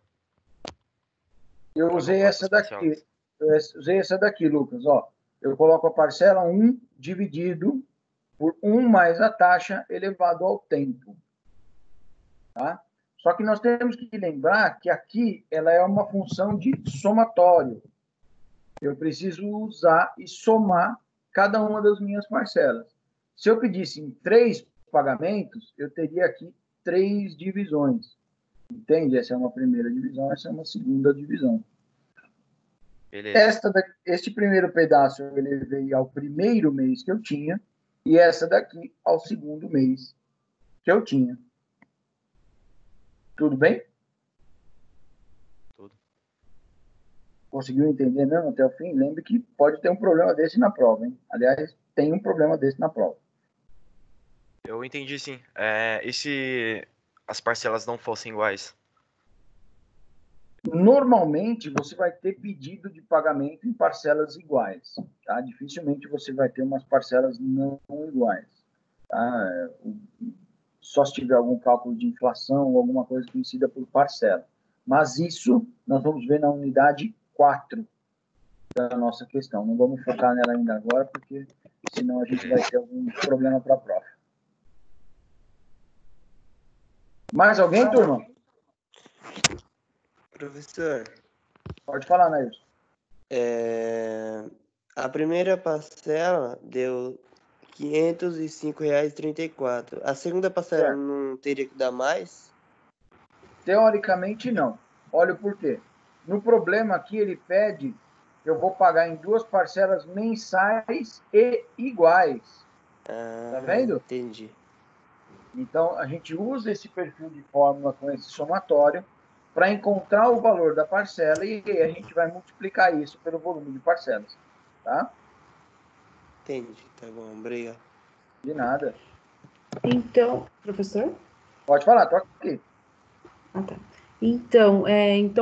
Eu usei essa daqui. Usei essa daqui, Lucas. Ó, eu coloco a parcela 1 dividido por 1 mais a taxa elevado ao tempo. tá? Só que nós temos que lembrar que aqui ela é uma função de somatório. Eu preciso usar e somar cada uma das minhas parcelas. Se eu pedisse em 3 pagamentos, eu teria aqui 3 divisões. Entende? Essa é uma primeira divisão, essa é uma segunda divisão. Beleza. Este primeiro pedaço eu elevei ao primeiro mês que eu tinha, e essa daqui ao segundo mês que eu tinha. Tudo bem? Tudo. Conseguiu entender mesmo até o fim? Lembre que pode ter um problema desse na prova, hein? Aliás, tem um problema desse na prova. Eu entendi, sim. E se as parcelas não fossem iguais? Normalmente, você vai ter pedido de pagamento em parcelas iguais, tá? Dificilmente você vai ter umas parcelas não iguais, tá? Só se tiver algum cálculo de inflação ou alguma coisa que incida por parcela. Mas isso nós vamos ver na unidade 4 da nossa questão. Não vamos focar nela ainda agora, porque senão a gente vai ter algum problema para a prova. Mais alguém, turma? Professor, Pode falar, Nailson. a primeira parcela deu R$ 505,34. A segunda parcela Certo. não teria que dar mais? Teoricamente, não. Olha o porquê. No problema aqui, ele pede que eu vou pagar em 2 parcelas mensais e iguais. Tá vendo? Entendi. Então, a gente usa esse perfil de fórmula com esse somatório para encontrar o valor da parcela e a gente vai multiplicar isso pelo volume de parcelas. Tá? Entendi, tá bom, obrigado. De nada. Então, professor? Pode falar, tô aqui. Ah, tá. Então,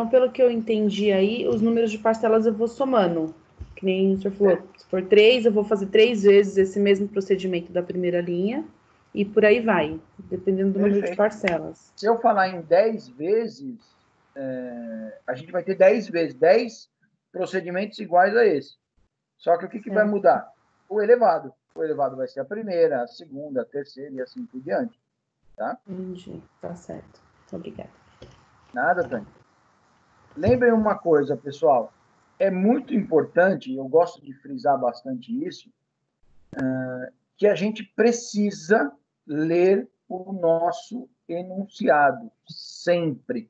pelo que eu entendi aí, os números de parcelas eu vou somando. Que nem o senhor falou. Se for 3, eu vou fazer 3 vezes esse mesmo procedimento da primeira linha. E por aí vai, dependendo do número de Perfeito. parcelas. Se eu falar em 10 vezes, a gente vai ter 10 vezes, 10 procedimentos iguais a esse. Só que o que vai mudar? O elevado. O elevado vai ser a primeira, a segunda, a terceira e assim por diante. Tá? Entendi, tá certo. Muito obrigada. Nada, Tânia. Lembrem uma coisa, pessoal. É muito importante, eu gosto de frisar bastante isso, que a gente precisa ler o nosso enunciado, sempre.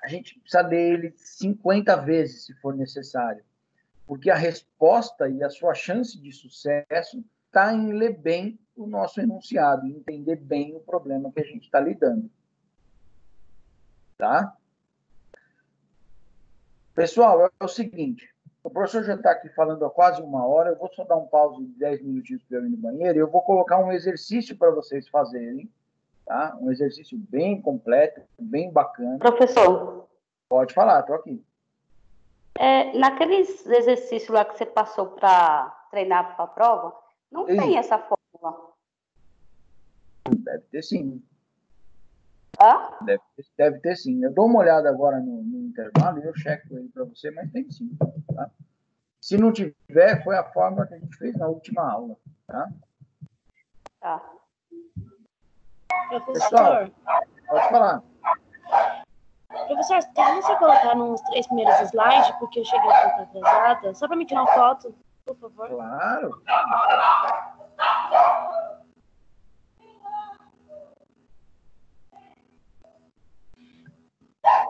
A gente precisa ler ele 50 vezes, se for necessário. Porque a resposta e a sua chance de sucesso está em ler bem o nosso enunciado, e entender bem o problema que a gente está lidando. Tá? Pessoal, é o seguinte, o professor já está aqui falando há quase 1 hora, eu vou só dar um pause de 10 minutinhos para eu ir no banheiro e eu vou colocar um exercício para vocês fazerem, tá? Um exercício bem completo, bem bacana. Professor, Pode falar, estou aqui. naqueles exercícios lá que você passou para treinar para a prova, não tem essa fórmula. Deve ter sim. Hã? Deve ter sim. Eu dou uma olhada agora no intervalo e eu checo ele para você, mas tem sim. Tá? Se não tiver, foi a fórmula que a gente fez na última aula. Tá? Tá. Pessoal, pode falar. Professor, tem como você colocar nos 3 primeiros slides, porque eu cheguei um pouco atrasada, só para me tirar uma foto, por favor? Claro.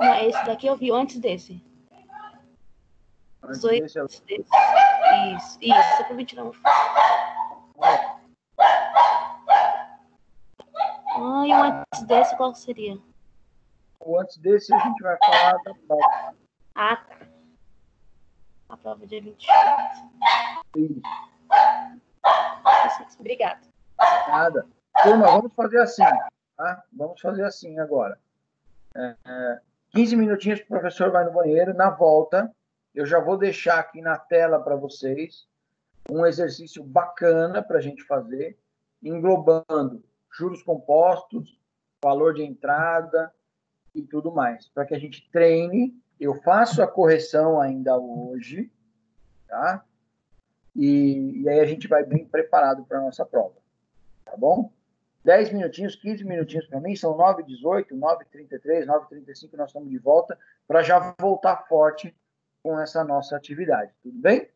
Não, esse daqui eu vi antes desse. Antes Dois desse, antes desse. Isso, só para me tirar uma foto. E o antes desse, qual seria? o antes desse a gente vai falar da prova. Ah, tá. A prova dia 24. Isso. Obrigada. Nada. Turma, vamos fazer assim. Tá? Vamos fazer assim agora. 15 minutinhos o professor vai no banheiro. Na volta, eu já vou deixar aqui na tela para vocês um exercício bacana para a gente fazer, englobando juros compostos, valor de entrada e tudo mais, para que a gente treine. Eu faço a correção ainda hoje, tá? E aí a gente vai bem preparado para a nossa prova, tá bom? 10 minutinhos, 15 minutinhos para mim, são 9h18, 9h33, 9h35, nós estamos de volta, para já voltar forte com essa nossa atividade, tudo bem?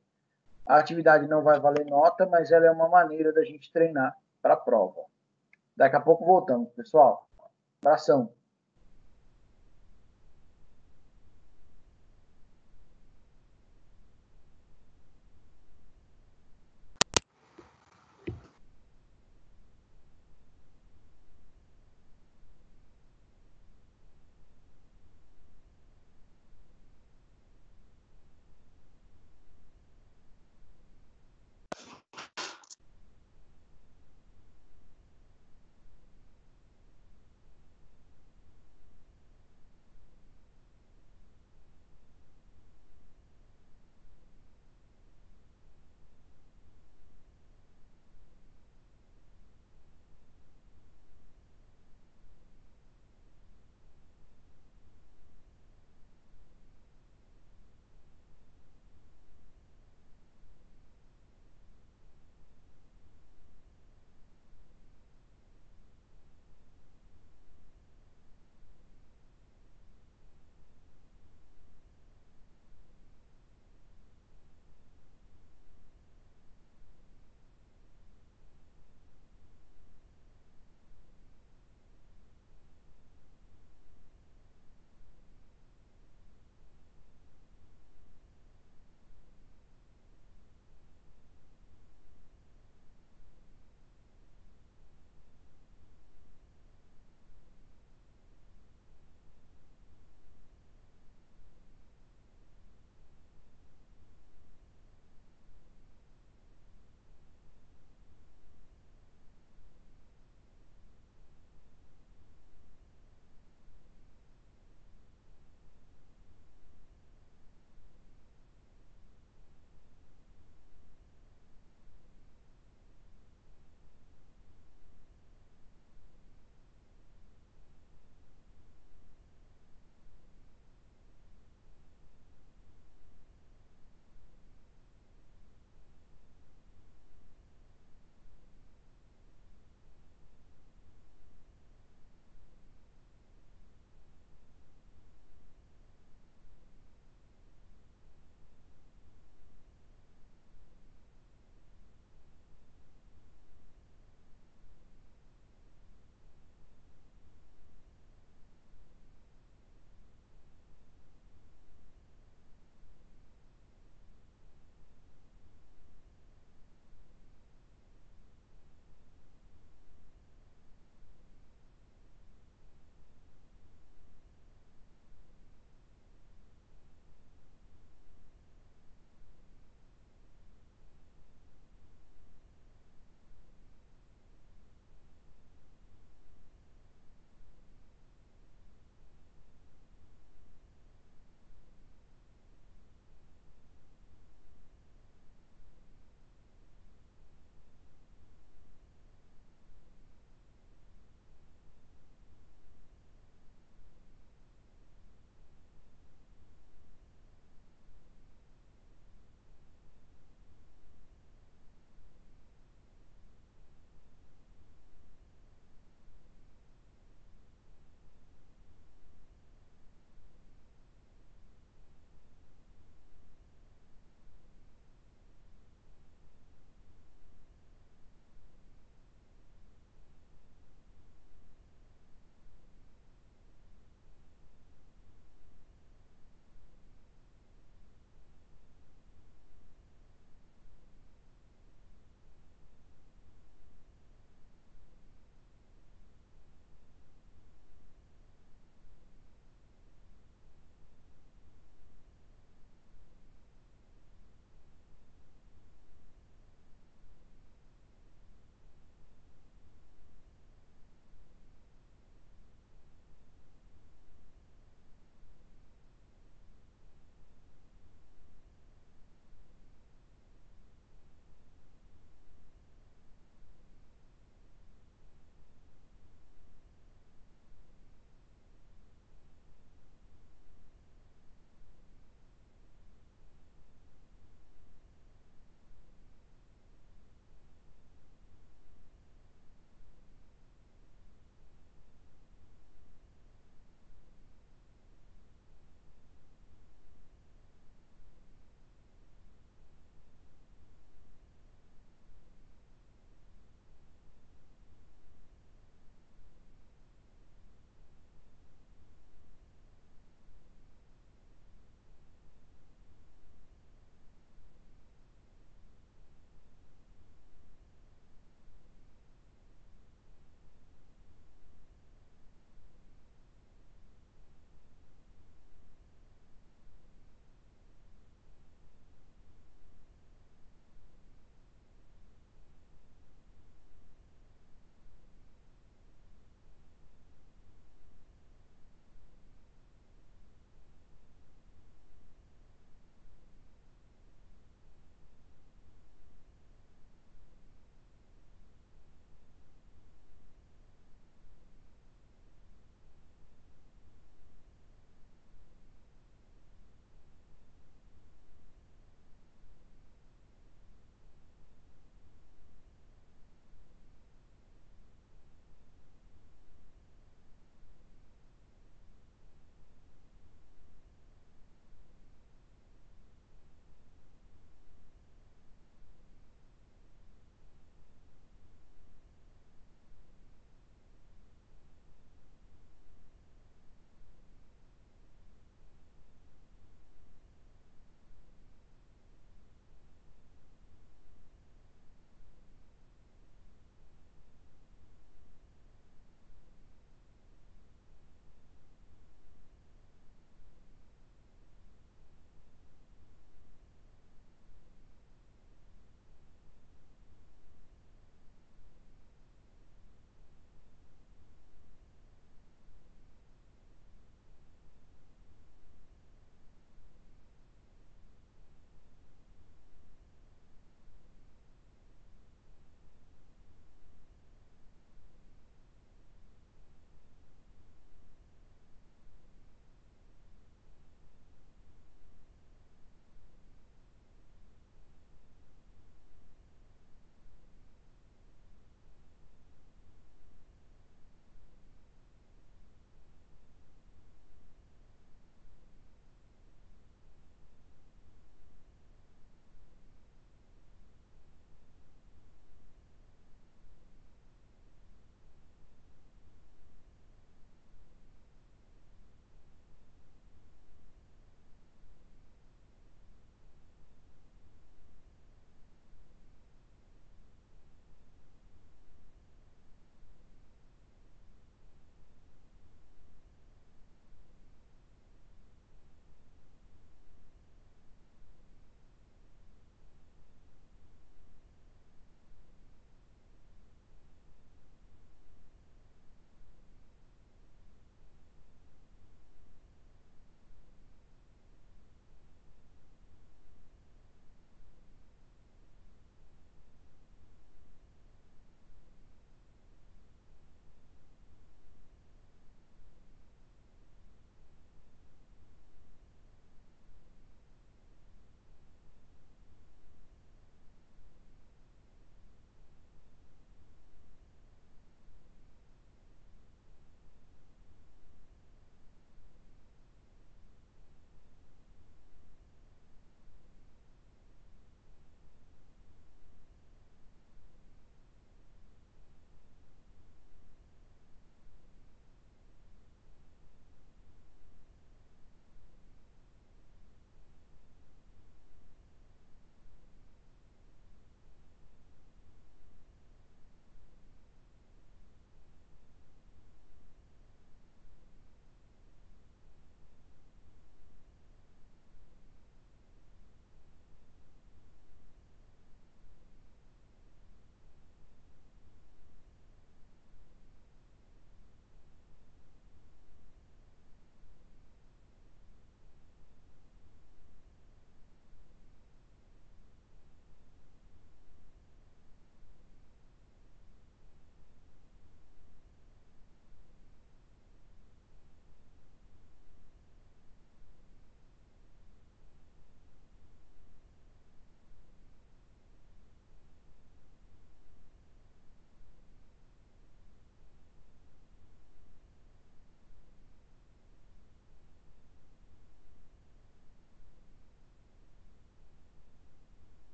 A atividade não vai valer nota, mas ela é uma maneira da gente treinar para a prova. Daqui a pouco voltamos, pessoal. Abração.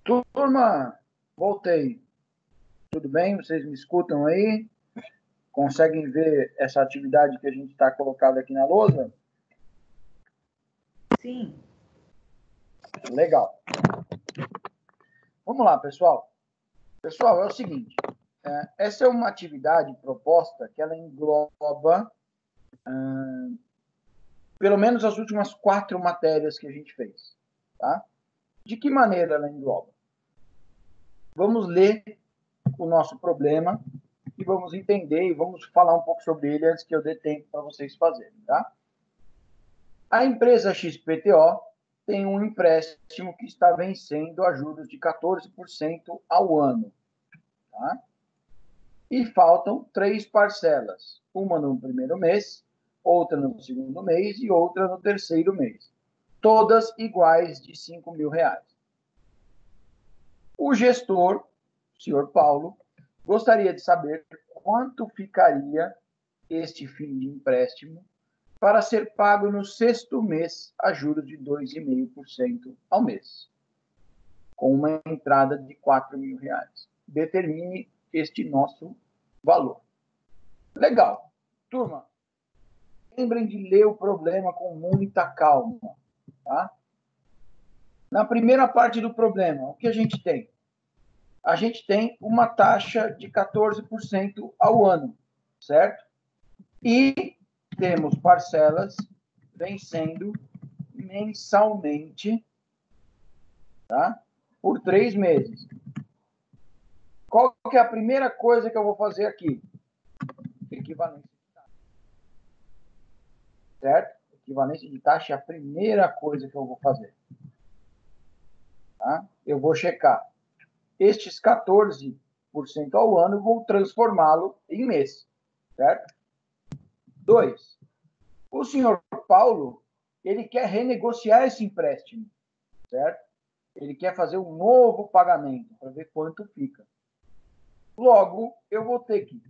Turma, voltei. Tudo bem? Vocês me escutam aí? Conseguem ver essa atividade que a gente está colocando aqui na lousa? Sim. Legal. Vamos lá, pessoal. Pessoal, é o seguinte. Essa é uma atividade proposta que ela engloba pelo menos as últimas 4 matérias que a gente fez. Tá? De que maneira ela engloba? Vamos ler o nosso problema e vamos entender e vamos falar um pouco sobre ele antes que eu dê tempo para vocês fazerem. Tá? A empresa XPTO tem um empréstimo que está vencendo a juros de 14% ao ano. Tá? E faltam 3 parcelas. Uma no primeiro mês, outra no segundo mês e outra no terceiro mês. Todas iguais de R$ 5.000. O gestor, o senhor Paulo, gostaria de saber quanto ficaria este fim de empréstimo para ser pago no 6º mês a juros de 2,5% ao mês, com uma entrada de R$ 4.000. Determine este nosso valor. Legal. Turma, lembrem de ler o problema com muita calma. Tá? Na primeira parte do problema, o que a gente tem? A gente tem uma taxa de 14% ao ano, certo? E temos parcelas vencendo mensalmente, tá? Por 3 meses. Qual que é a primeira coisa que eu vou fazer aqui? Equivalência de taxa. Certo? Equivalência de taxa é a primeira coisa que eu vou fazer. Tá? Eu vou checar. Estes 14% ao ano, eu vou transformá-lo em mês. Certo? 2. O senhor Paulo, ele quer renegociar esse empréstimo. Certo? Ele quer fazer um novo pagamento para ver quanto fica. Logo, eu vou ter que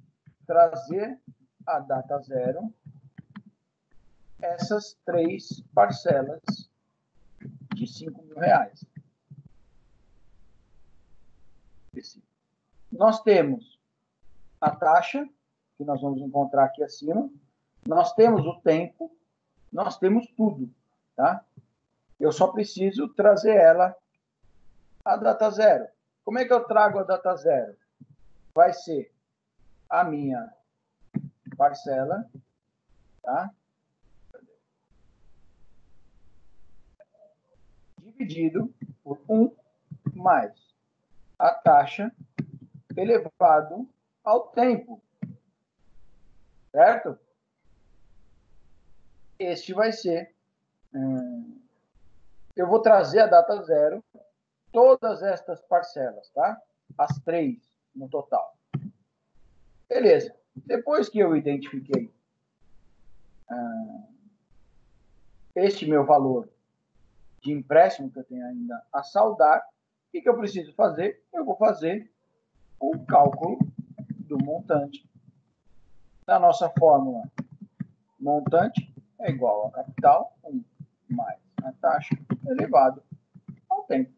trazer a data zero essas 3 parcelas de R$ 5.000. Nós temos a taxa, que nós vamos encontrar aqui acima, nós temos o tempo, nós temos tudo, tá? Eu só preciso trazer ela a data zero. Como é que eu trago a data zero? Vai ser a minha parcela, tá? Dividido por 1 mais a taxa elevado ao tempo. Certo? Este vai ser... eu vou trazer a data zero, todas estas parcelas, tá? As 3 no total. Beleza. Depois que eu identifiquei este meu valor de empréstimo que eu tenho ainda a saldar, o que eu preciso fazer? Eu vou fazer o cálculo do montante. Na nossa fórmula, montante é igual a capital, 1 mais a taxa elevado ao tempo.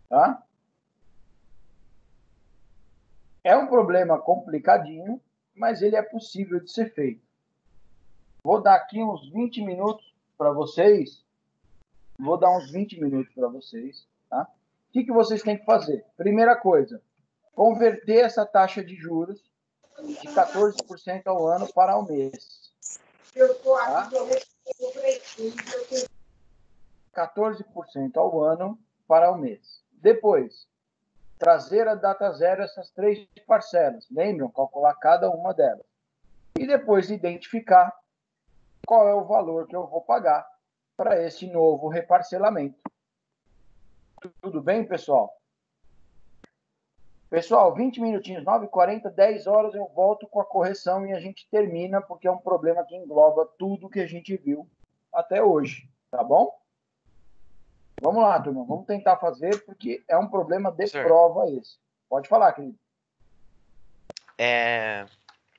Tá? É um problema complicadinho, mas ele é possível de ser feito. Vou dar aqui uns 20 minutos para vocês. Vou dar uns 20 minutos para vocês. Tá? O que vocês têm que fazer? Primeira coisa, converter essa taxa de juros de 14% ao ano para ao mês. Tá? 14% ao ano para o mês. Depois, trazer a data zero essas 3 parcelas. Lembram? Calcular cada uma delas. E depois identificar qual é o valor que eu vou pagar para esse novo reparcelamento. Tudo bem, pessoal? Pessoal, 20 minutinhos, 9h40, 10 horas eu volto com a correção e a gente termina, porque é um problema que engloba tudo que a gente viu até hoje. Tá bom? Vamos lá, turma. Vamos tentar fazer, porque é um problema de prova esse. Pode falar, querido.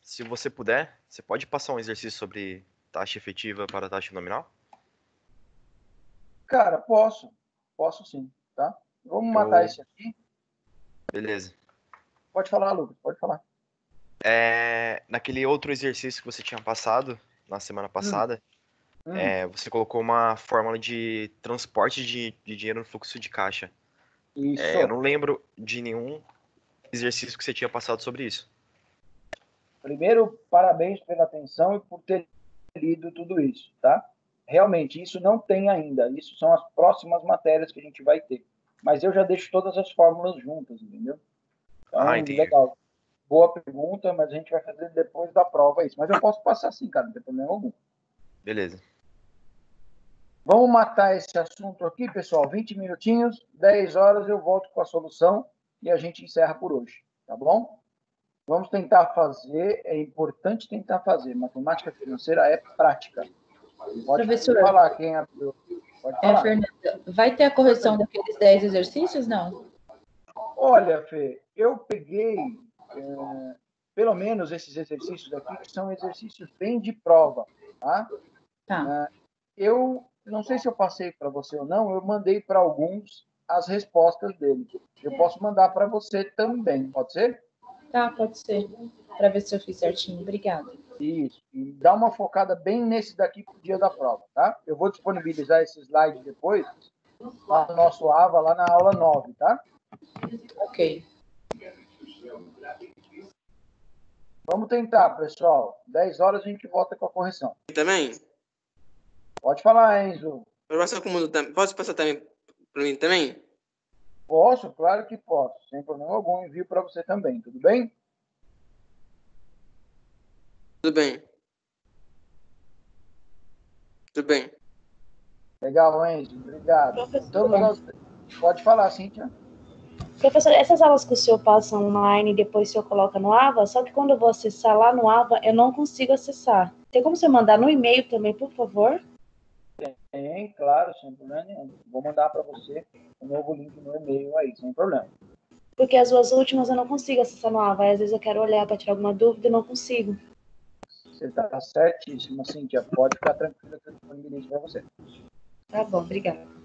Se você puder, você pode passar um exercício sobre taxa efetiva para taxa nominal? Cara, posso. Posso sim, tá? Vamos matar Eu- esse aqui. Beleza. Pode falar, Lucas, pode falar. Naquele outro exercício que você tinha passado, na semana passada, Hum. você colocou uma fórmula de transporte de dinheiro no fluxo de caixa. Isso. Eu não lembro de nenhum exercício que você tinha passado sobre isso. Primeiro, parabéns pela atenção e por ter lido tudo isso, tá? Realmente, isso não tem ainda. Isso são as próximas matérias que a gente vai ter. Mas eu já deixo todas as fórmulas juntas, entendeu? Então, Entendi. legal. Boa pergunta, mas a gente vai fazer depois da prova isso. Mas eu posso passar sim, cara, não tem problema algum. Beleza. Vamos matar esse assunto aqui, pessoal. 20 minutinhos, 10 horas eu volto com a solução e a gente encerra por hoje, tá bom? Vamos tentar fazer, é importante tentar fazer. Matemática financeira é prática. Pode Professor. falar quem abriu. Pode falar. Fernanda, vai ter a correção daqueles 10 exercícios, não? Olha, Fê, eu peguei pelo menos esses exercícios aqui, que são exercícios bem de prova, tá? Tá. Eu não sei se eu passei para você ou não, eu mandei para alguns as respostas deles. Eu posso mandar para você também, pode ser? Tá, pode ser. Para ver se eu fiz certinho. Obrigada. Isso. E dá uma focada bem nesse daqui pro dia da prova, tá? Eu vou disponibilizar esse slide depois lá no nosso AVA, lá na aula 9, tá? Ok. Vamos tentar, pessoal. 10 horas a gente volta com a correção. Também? Pode falar, Enzo. Posso passar também para mim também? Posso? Claro que posso. Sem problema algum. Envio para você também. Tudo bem? Tudo bem. Tudo bem. Legal, Enzo. Obrigado. Pode falar, Cíntia. Professor, essas aulas que o senhor passa online e depois o senhor coloca no AVA, só que quando eu vou acessar lá no AVA, eu não consigo acessar. Tem como você mandar no e-mail também, por favor? Tem, claro, sem problema nenhum. Vou mandar para você um novo link no e-mail aí, sem problema. Porque as duas últimas eu não consigo acessar no AVA. Às vezes eu quero olhar para tirar alguma dúvida e não consigo. Você está certíssima, Cíntia. Pode ficar tranquila que eu disponibilizo para você. Tá bom, obrigada.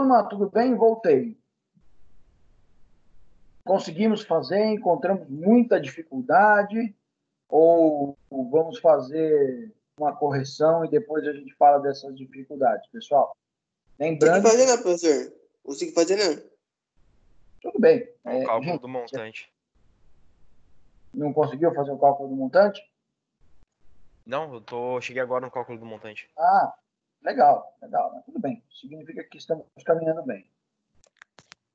Turma, tudo bem? Voltei. Conseguimos fazer, encontramos muita dificuldade, ou vamos fazer uma correção e depois a gente fala dessas dificuldades, pessoal? Lembrando... Não consegui fazer não, professor. Não consegui fazer não. Tudo bem. O cálculo gente, do montante. não conseguiu fazer o cálculo do montante? Não, cheguei agora no cálculo do montante. Ah, legal, legal. Mas tudo bem. Significa que estamos caminhando bem.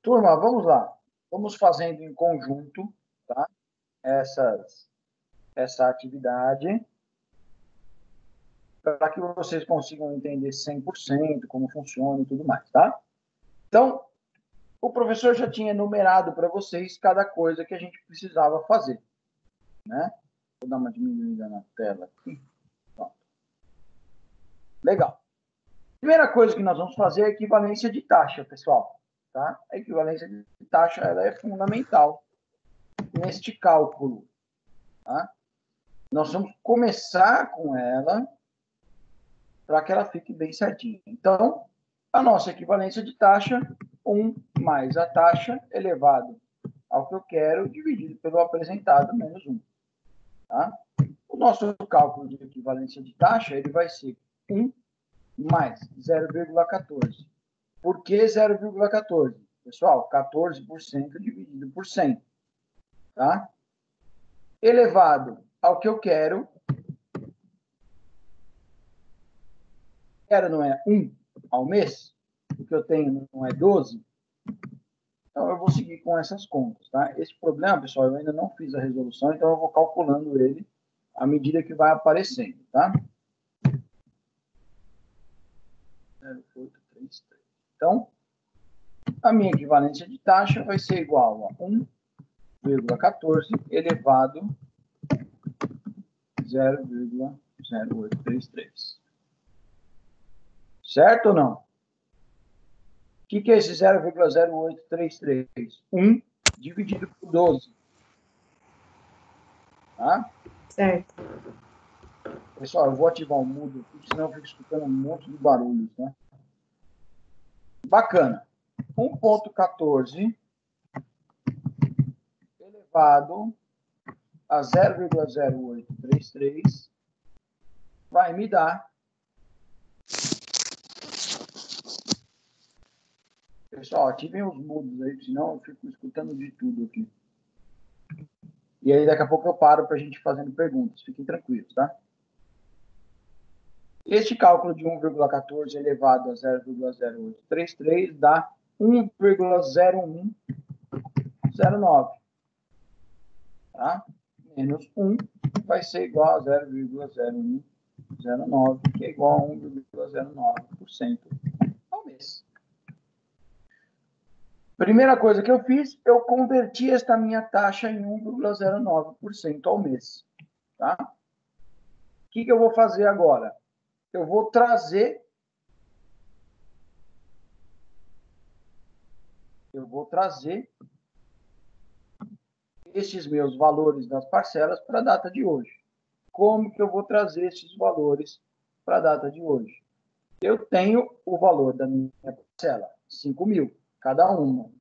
Turma, vamos lá. Vamos fazendo em conjunto, tá? Essa atividade para que vocês consigam entender 100% como funciona e tudo mais, tá? Então, o professor já tinha enumerado para vocês cada coisa que a gente precisava fazer, né? Vou dar uma diminuída na tela aqui. Pronto. Legal. Primeira coisa que nós vamos fazer é a equivalência de taxa, pessoal. Tá? A equivalência de taxa ela é fundamental neste cálculo. Tá? Nós vamos começar com ela para que ela fique bem certinha. Então, a nossa equivalência de taxa, 1 mais a taxa elevado ao que eu quero, dividido pelo apresentado, menos 1. Tá? O nosso cálculo de equivalência de taxa ele vai ser 1 mais 0,14. Por que 0,14? Pessoal, 14% dividido por 100. Tá? Elevado ao que eu quero. Quero não é 1 ao mês? O que eu tenho não é 12? Então, eu vou seguir com essas contas. Tá? Esse problema, pessoal, eu ainda não fiz a resolução, então eu vou calculando ele à medida que vai aparecendo. Tá? 0,833. Então, a minha equivalência de taxa vai ser igual a 1,14 elevado a 0,0833. Certo ou não? O que é esse 0,0833? 1 dividido por 12. Tá? Certo. Pessoal, eu vou ativar o mudo, senão eu fico escutando um monte de barulhos, né? Bacana. 1,14 elevado a 0,0833 vai me dar... Pessoal, ativem os mudos aí, senão eu fico escutando de tudo aqui. E aí, daqui a pouco eu paro para a gente fazendo perguntas. Fiquem tranquilos, tá? Este cálculo de 1,14 elevado a 0,0833 dá 1,0109. Tá? Menos 1 vai ser igual a 0,0109, que é igual a 1,09% ao mês. Primeira coisa que eu fiz, eu converti esta minha taxa em 1,09% ao mês. Tá? O que eu vou fazer agora? Eu vou trazer estes meus valores das parcelas para a data de hoje. Como que eu vou trazer esses valores para a data de hoje? Eu tenho o valor da minha parcela, 5.000, cada uma.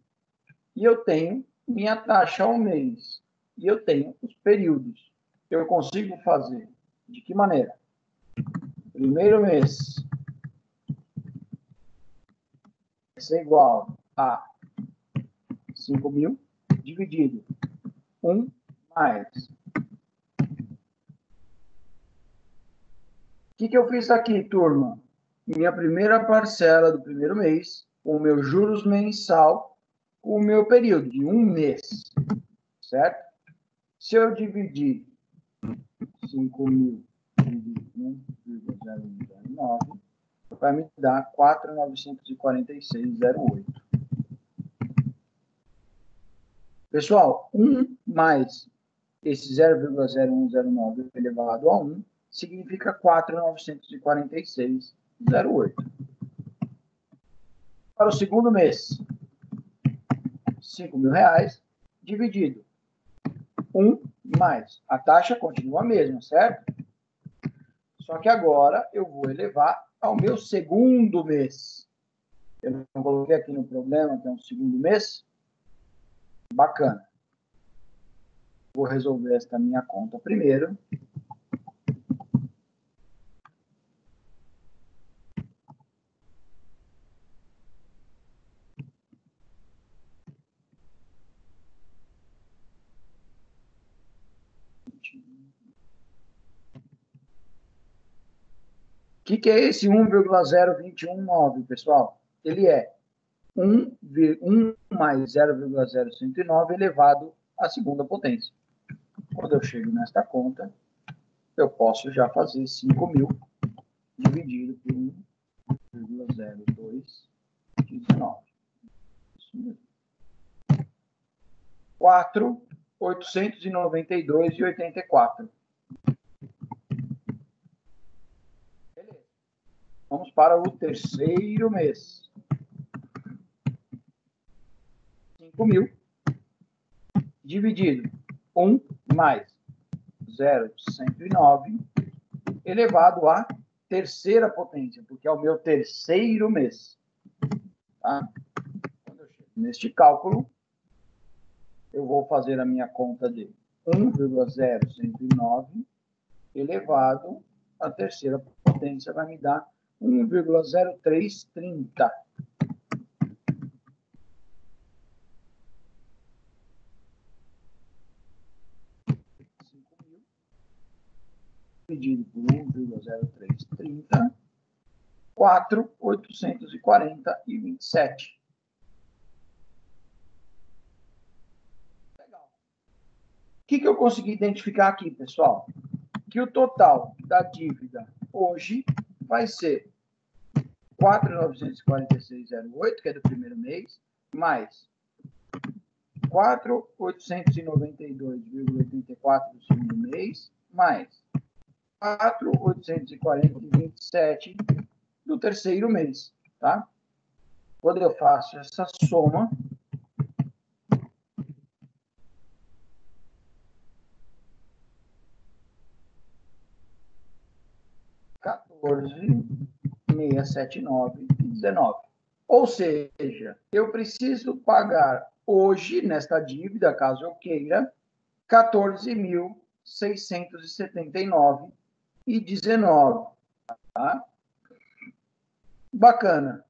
E eu tenho minha taxa ao mês. E eu tenho os períodos. Eu consigo fazer de que maneira? Primeiro mês vai ser igual a 5.000 dividido 1 mais. O que eu fiz aqui, turma? Minha primeira parcela do primeiro mês, o meu juros mensal, o meu período de um mês, certo? Se eu dividir 5.000 dividido 1,009, vai me dar 4.946,08. Pessoal, 1 mais esse 0,0109 elevado a 1 significa 4.946,08. Para o segundo mês, R$5.000 dividido 1 mais. A taxa continua a mesma, certo? Só que agora eu vou elevar ao meu segundo mês. Eu não coloquei aqui no problema, que é um segundo mês. Bacana. Vou resolver esta minha conta primeiro. O que é esse 1,0219, pessoal? Ele é 1 mais 0,0109 elevado à segunda potência. Quando eu chego nesta conta, eu posso já fazer 5.000 dividido por 1,0219. Isso mesmo. 4.892,84. Beleza. Vamos para o terceiro mês. 5.000 dividido 1 mais 0,109 elevado à terceira potência, porque é o meu terceiro mês. Tá? Quando eu chego neste cálculo, eu vou fazer a minha conta de 1,0109 elevado à terceira potência, vai me dar 1,0330. Dividido por 1,0330, 4.840,27. Legal. O que eu consegui identificar aqui, pessoal? Que o total da dívida hoje vai ser 4.946,08, que é do primeiro mês, mais 4.892,84 do segundo mês, mais 4.840,27 do terceiro mês, tá? Quando eu faço essa soma, R$14.679,19. Ou seja, eu preciso pagar hoje, nesta dívida, caso eu queira, R$14.679,19. Tá? Bacana.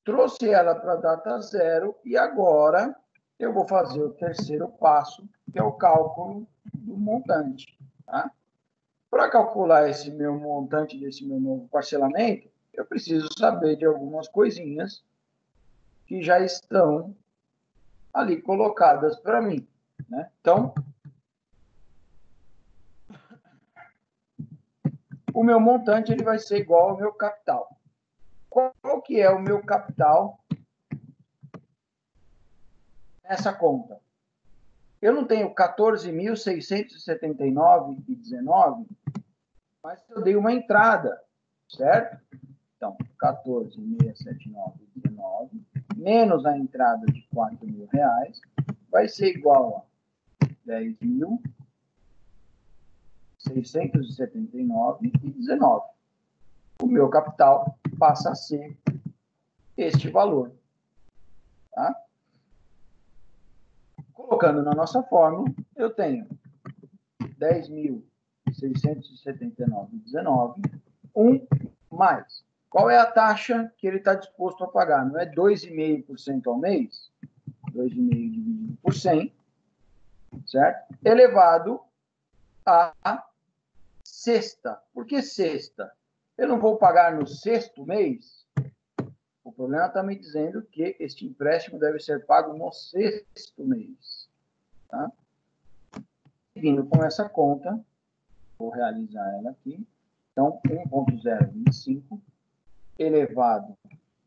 Trouxe ela para a data zero e agora eu vou fazer o terceiro passo, que é o cálculo do montante. Tá? Para calcular esse meu montante desse meu novo parcelamento, eu preciso saber de algumas coisinhas que já estão ali colocadas para mim. Né? Então, o meu montante ele vai ser igual ao meu capital. Qual que é o meu capital nessa conta? Eu não tenho 14.679,19, mas eu dei uma entrada, certo? Então, 14.679,19 menos a entrada de R$4.000 vai ser igual a 10.679,19. O meu capital passa a ser este valor. Tá? Colocando na nossa fórmula, eu tenho 10.679,19, 1 mais. Qual é a taxa que ele está disposto a pagar? Não é 2,5% ao mês? 2,5 dividido por 100, certo? Elevado a sexta. Por que sexta? Eu não vou pagar no sexto mês? O problema está me dizendo que este empréstimo deve ser pago no sexto mês. Tá? Seguindo com essa conta, vou realizar ela aqui. Então, 1,025 elevado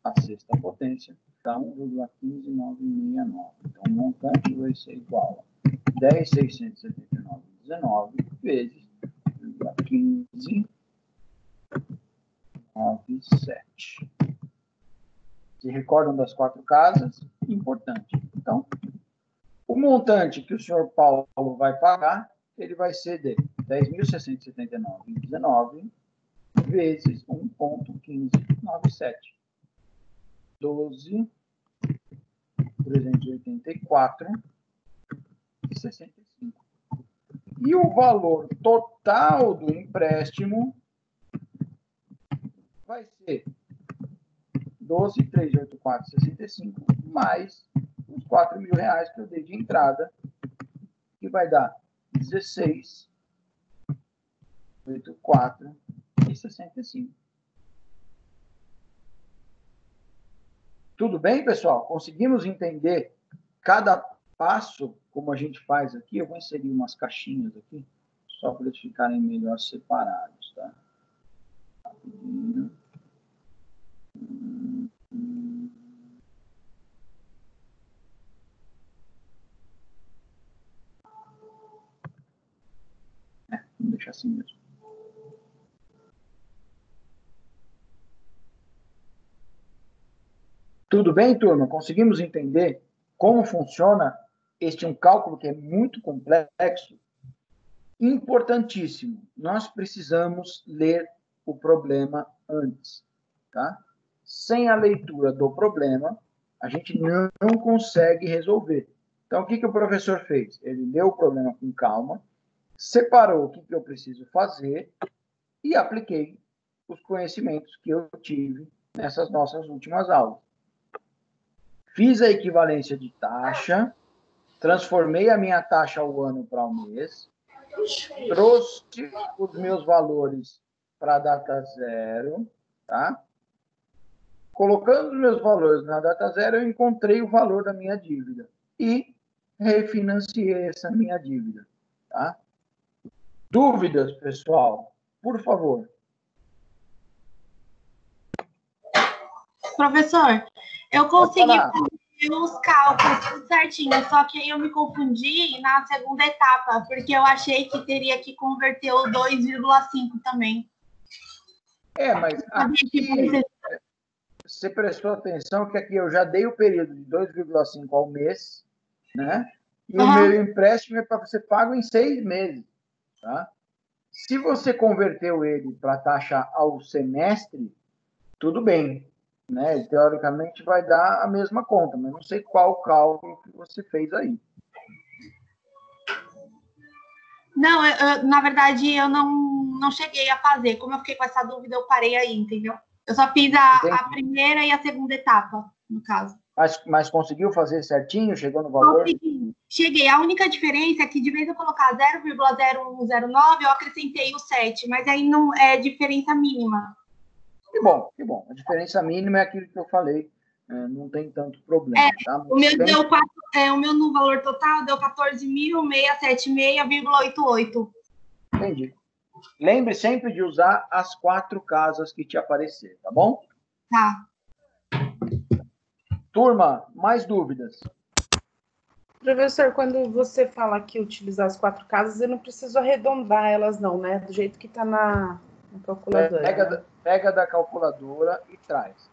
à sexta potência dá 1,15969. Então, o montante vai ser igual a 10.679,19 vezes 1,1597. Se recordam das 4 casas? Importante. Então, o montante que o senhor Paulo vai pagar, ele vai ser de 10.679,19 vezes 1,1597. 12.384,65. E o valor total do empréstimo vai ser 12.384,65 mais os R$ 4.000 que eu dei de entrada, que vai dar 16.084,65. Tudo bem, pessoal? Conseguimos entender cada passo, como a gente faz aqui? Eu vou inserir umas caixinhas aqui, só para eles ficarem melhor separados, tá? Rapidinho. Vamos deixar assim mesmo. Tudo bem, turma? Conseguimos entender como funciona um cálculo que é muito complexo? Importantíssimo. Nós precisamos ler o problema antes, tá? Sem a leitura do problema, a gente não consegue resolver. Então, o que o professor fez? Ele leu o problema com calma, separou o que eu preciso fazer e apliquei os conhecimentos que eu tive nessas nossas últimas aulas. Fiz a equivalência de taxa, transformei a minha taxa ao ano para o mês, trouxe os meus valores para a data zero, tá? Colocando os meus valores na data zero, eu encontrei o valor da minha dívida e refinanciei essa minha dívida, tá? Dúvidas, pessoal? Por favor. Professor, eu consegui fazer os cálculos tudo certinho, só que aí eu me confundi na segunda etapa, porque eu achei que teria que converter o 2,5 também. Mas aqui você prestou atenção que aqui eu já dei o período de 2,5 ao mês, né? E o meu empréstimo é para você pagar em 6 meses, tá? Se você converteu ele para taxa ao semestre, tudo bem, né? Teoricamente vai dar a mesma conta, mas não sei qual cálculo que você fez aí. Não, na verdade, eu não cheguei a fazer. Como eu fiquei com essa dúvida, eu parei aí, entendeu? Eu só fiz a primeira e a segunda etapa, no caso. Mas conseguiu fazer certinho? Chegou no valor? Consegui. Cheguei. A única diferença é que, de vez eu colocar 0,0109, eu acrescentei o 7, mas aí não é diferença mínima. Que bom, que bom. A diferença mínima é aquilo que eu falei. Não tem tanto problema. Tá? O meu deu o meu no valor total deu 14.676,88. Entendi. Lembre sempre de usar as 4 casas que te aparecer, tá bom? Tá. Turma, mais dúvidas? Professor, quando você fala que utilizar as 4 casas, eu não preciso arredondar elas não, né? Do jeito que está na calculadora. Pega da calculadora e traz.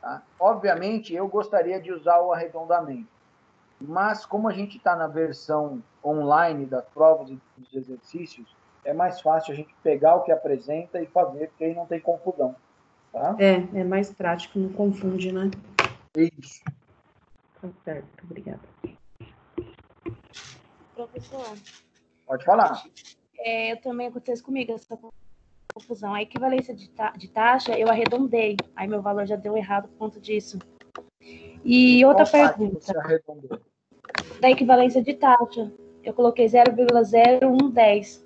Tá? Obviamente, eu gostaria de usar o arredondamento. Mas, como a gente está na versão online das provas e dos exercícios, é mais fácil a gente pegar o que apresenta e fazer, porque aí não tem confusão. Tá? É mais prático, não confunde, né? Isso. Tá certo, obrigada. Professor, Pode falar. também acontece comigo essa confusão. A equivalência de taxa, eu arredondei. Aí meu valor já deu errado por conta disso. E outra pergunta. Você arredondou? Da equivalência de taxa. Eu coloquei 0,0110.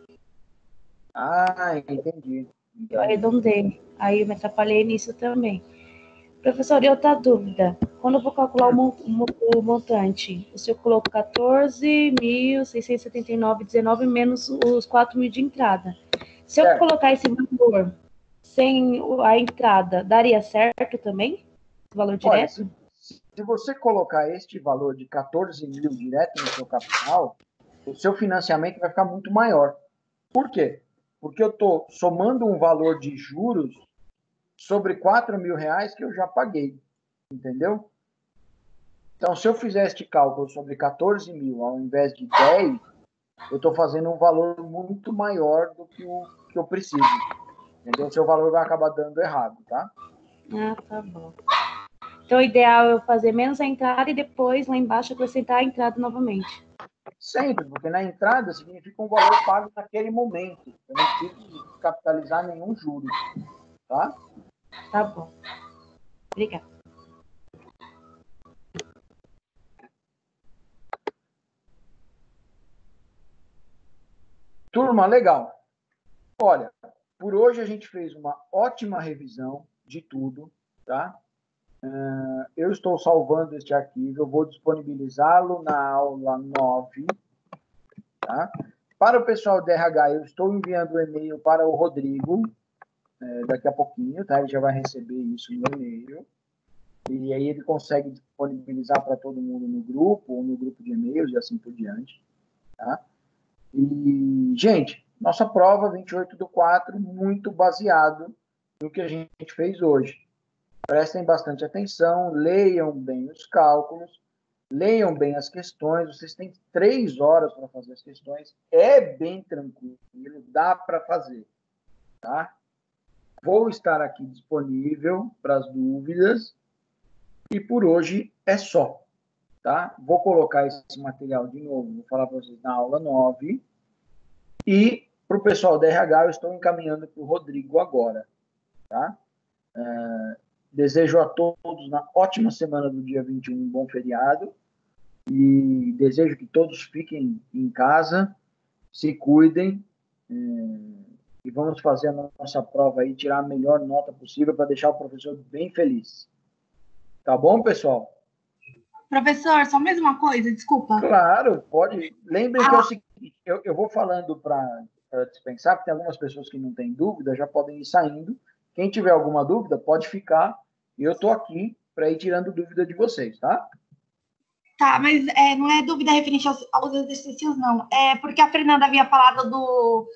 Entendi. Eu arredondei. Aí eu me atrapalhei nisso também. Professor, e outra dúvida. Quando eu vou calcular o montante, o senhor colocou 14.679,19 menos os 4.000 de entrada. Se eu colocar esse valor sem a entrada, daria certo também? O valor direto? Olha, se você colocar este valor de 14.000 direto no seu capital, o seu financiamento vai ficar muito maior. Por quê? Porque eu estou somando um valor de juros sobre R$4.000 que eu já paguei. Entendeu? Então, se eu fizer este cálculo sobre 14.000 ao invés de 10, eu estou fazendo um valor muito maior do que o que eu preciso. Entendeu? O seu valor vai acabar dando errado, tá? Tá bom. Então, o ideal é eu fazer menos a entrada e depois, lá embaixo, acrescentar a entrada novamente. Sempre, porque na entrada significa um valor pago naquele momento. Eu não preciso capitalizar nenhum juro, tá? Tá bom. Obrigada. Turma, legal. Olha, por hoje a gente fez uma ótima revisão de tudo, tá? Eu estou salvando este arquivo, eu vou disponibilizá-lo na aula 9, tá? Para o pessoal do RH, eu estou enviando o e-mail para o Rodrigo, daqui a pouquinho, tá? Ele já vai receber isso no e-mail. E aí ele consegue disponibilizar para todo mundo no grupo, ou no grupo de e-mails e assim por diante, tá? E, gente, nossa prova 28/4, muito baseado no que a gente fez hoje. Prestem bastante atenção, leiam bem os cálculos, leiam bem as questões. Vocês têm 3 horas para fazer as questões. É bem tranquilo, dá para fazer, tá? Vou estar aqui disponível para as dúvidas. E por hoje é só, tá? Vou colocar esse material de novo, vou falar para vocês na aula 9. E para o pessoal da RH, eu estou encaminhando para o Rodrigo agora, tá? Desejo a todos uma ótima semana do dia 21, um bom feriado. E desejo que todos fiquem em casa, se cuidem. E vamos fazer a nossa prova aí, tirar a melhor nota possível para deixar o professor bem feliz. Tá bom, pessoal? Professor, só mais uma coisa, desculpa. Claro, pode. Lembrem que é o seguinte, eu vou falando para dispensar, porque tem algumas pessoas que não têm dúvida, já podem ir saindo. Quem tiver alguma dúvida, pode ficar. E eu estou aqui para ir tirando dúvida de vocês, tá? Tá, mas não é dúvida referente aos exercícios, não. É porque a Fernanda havia falado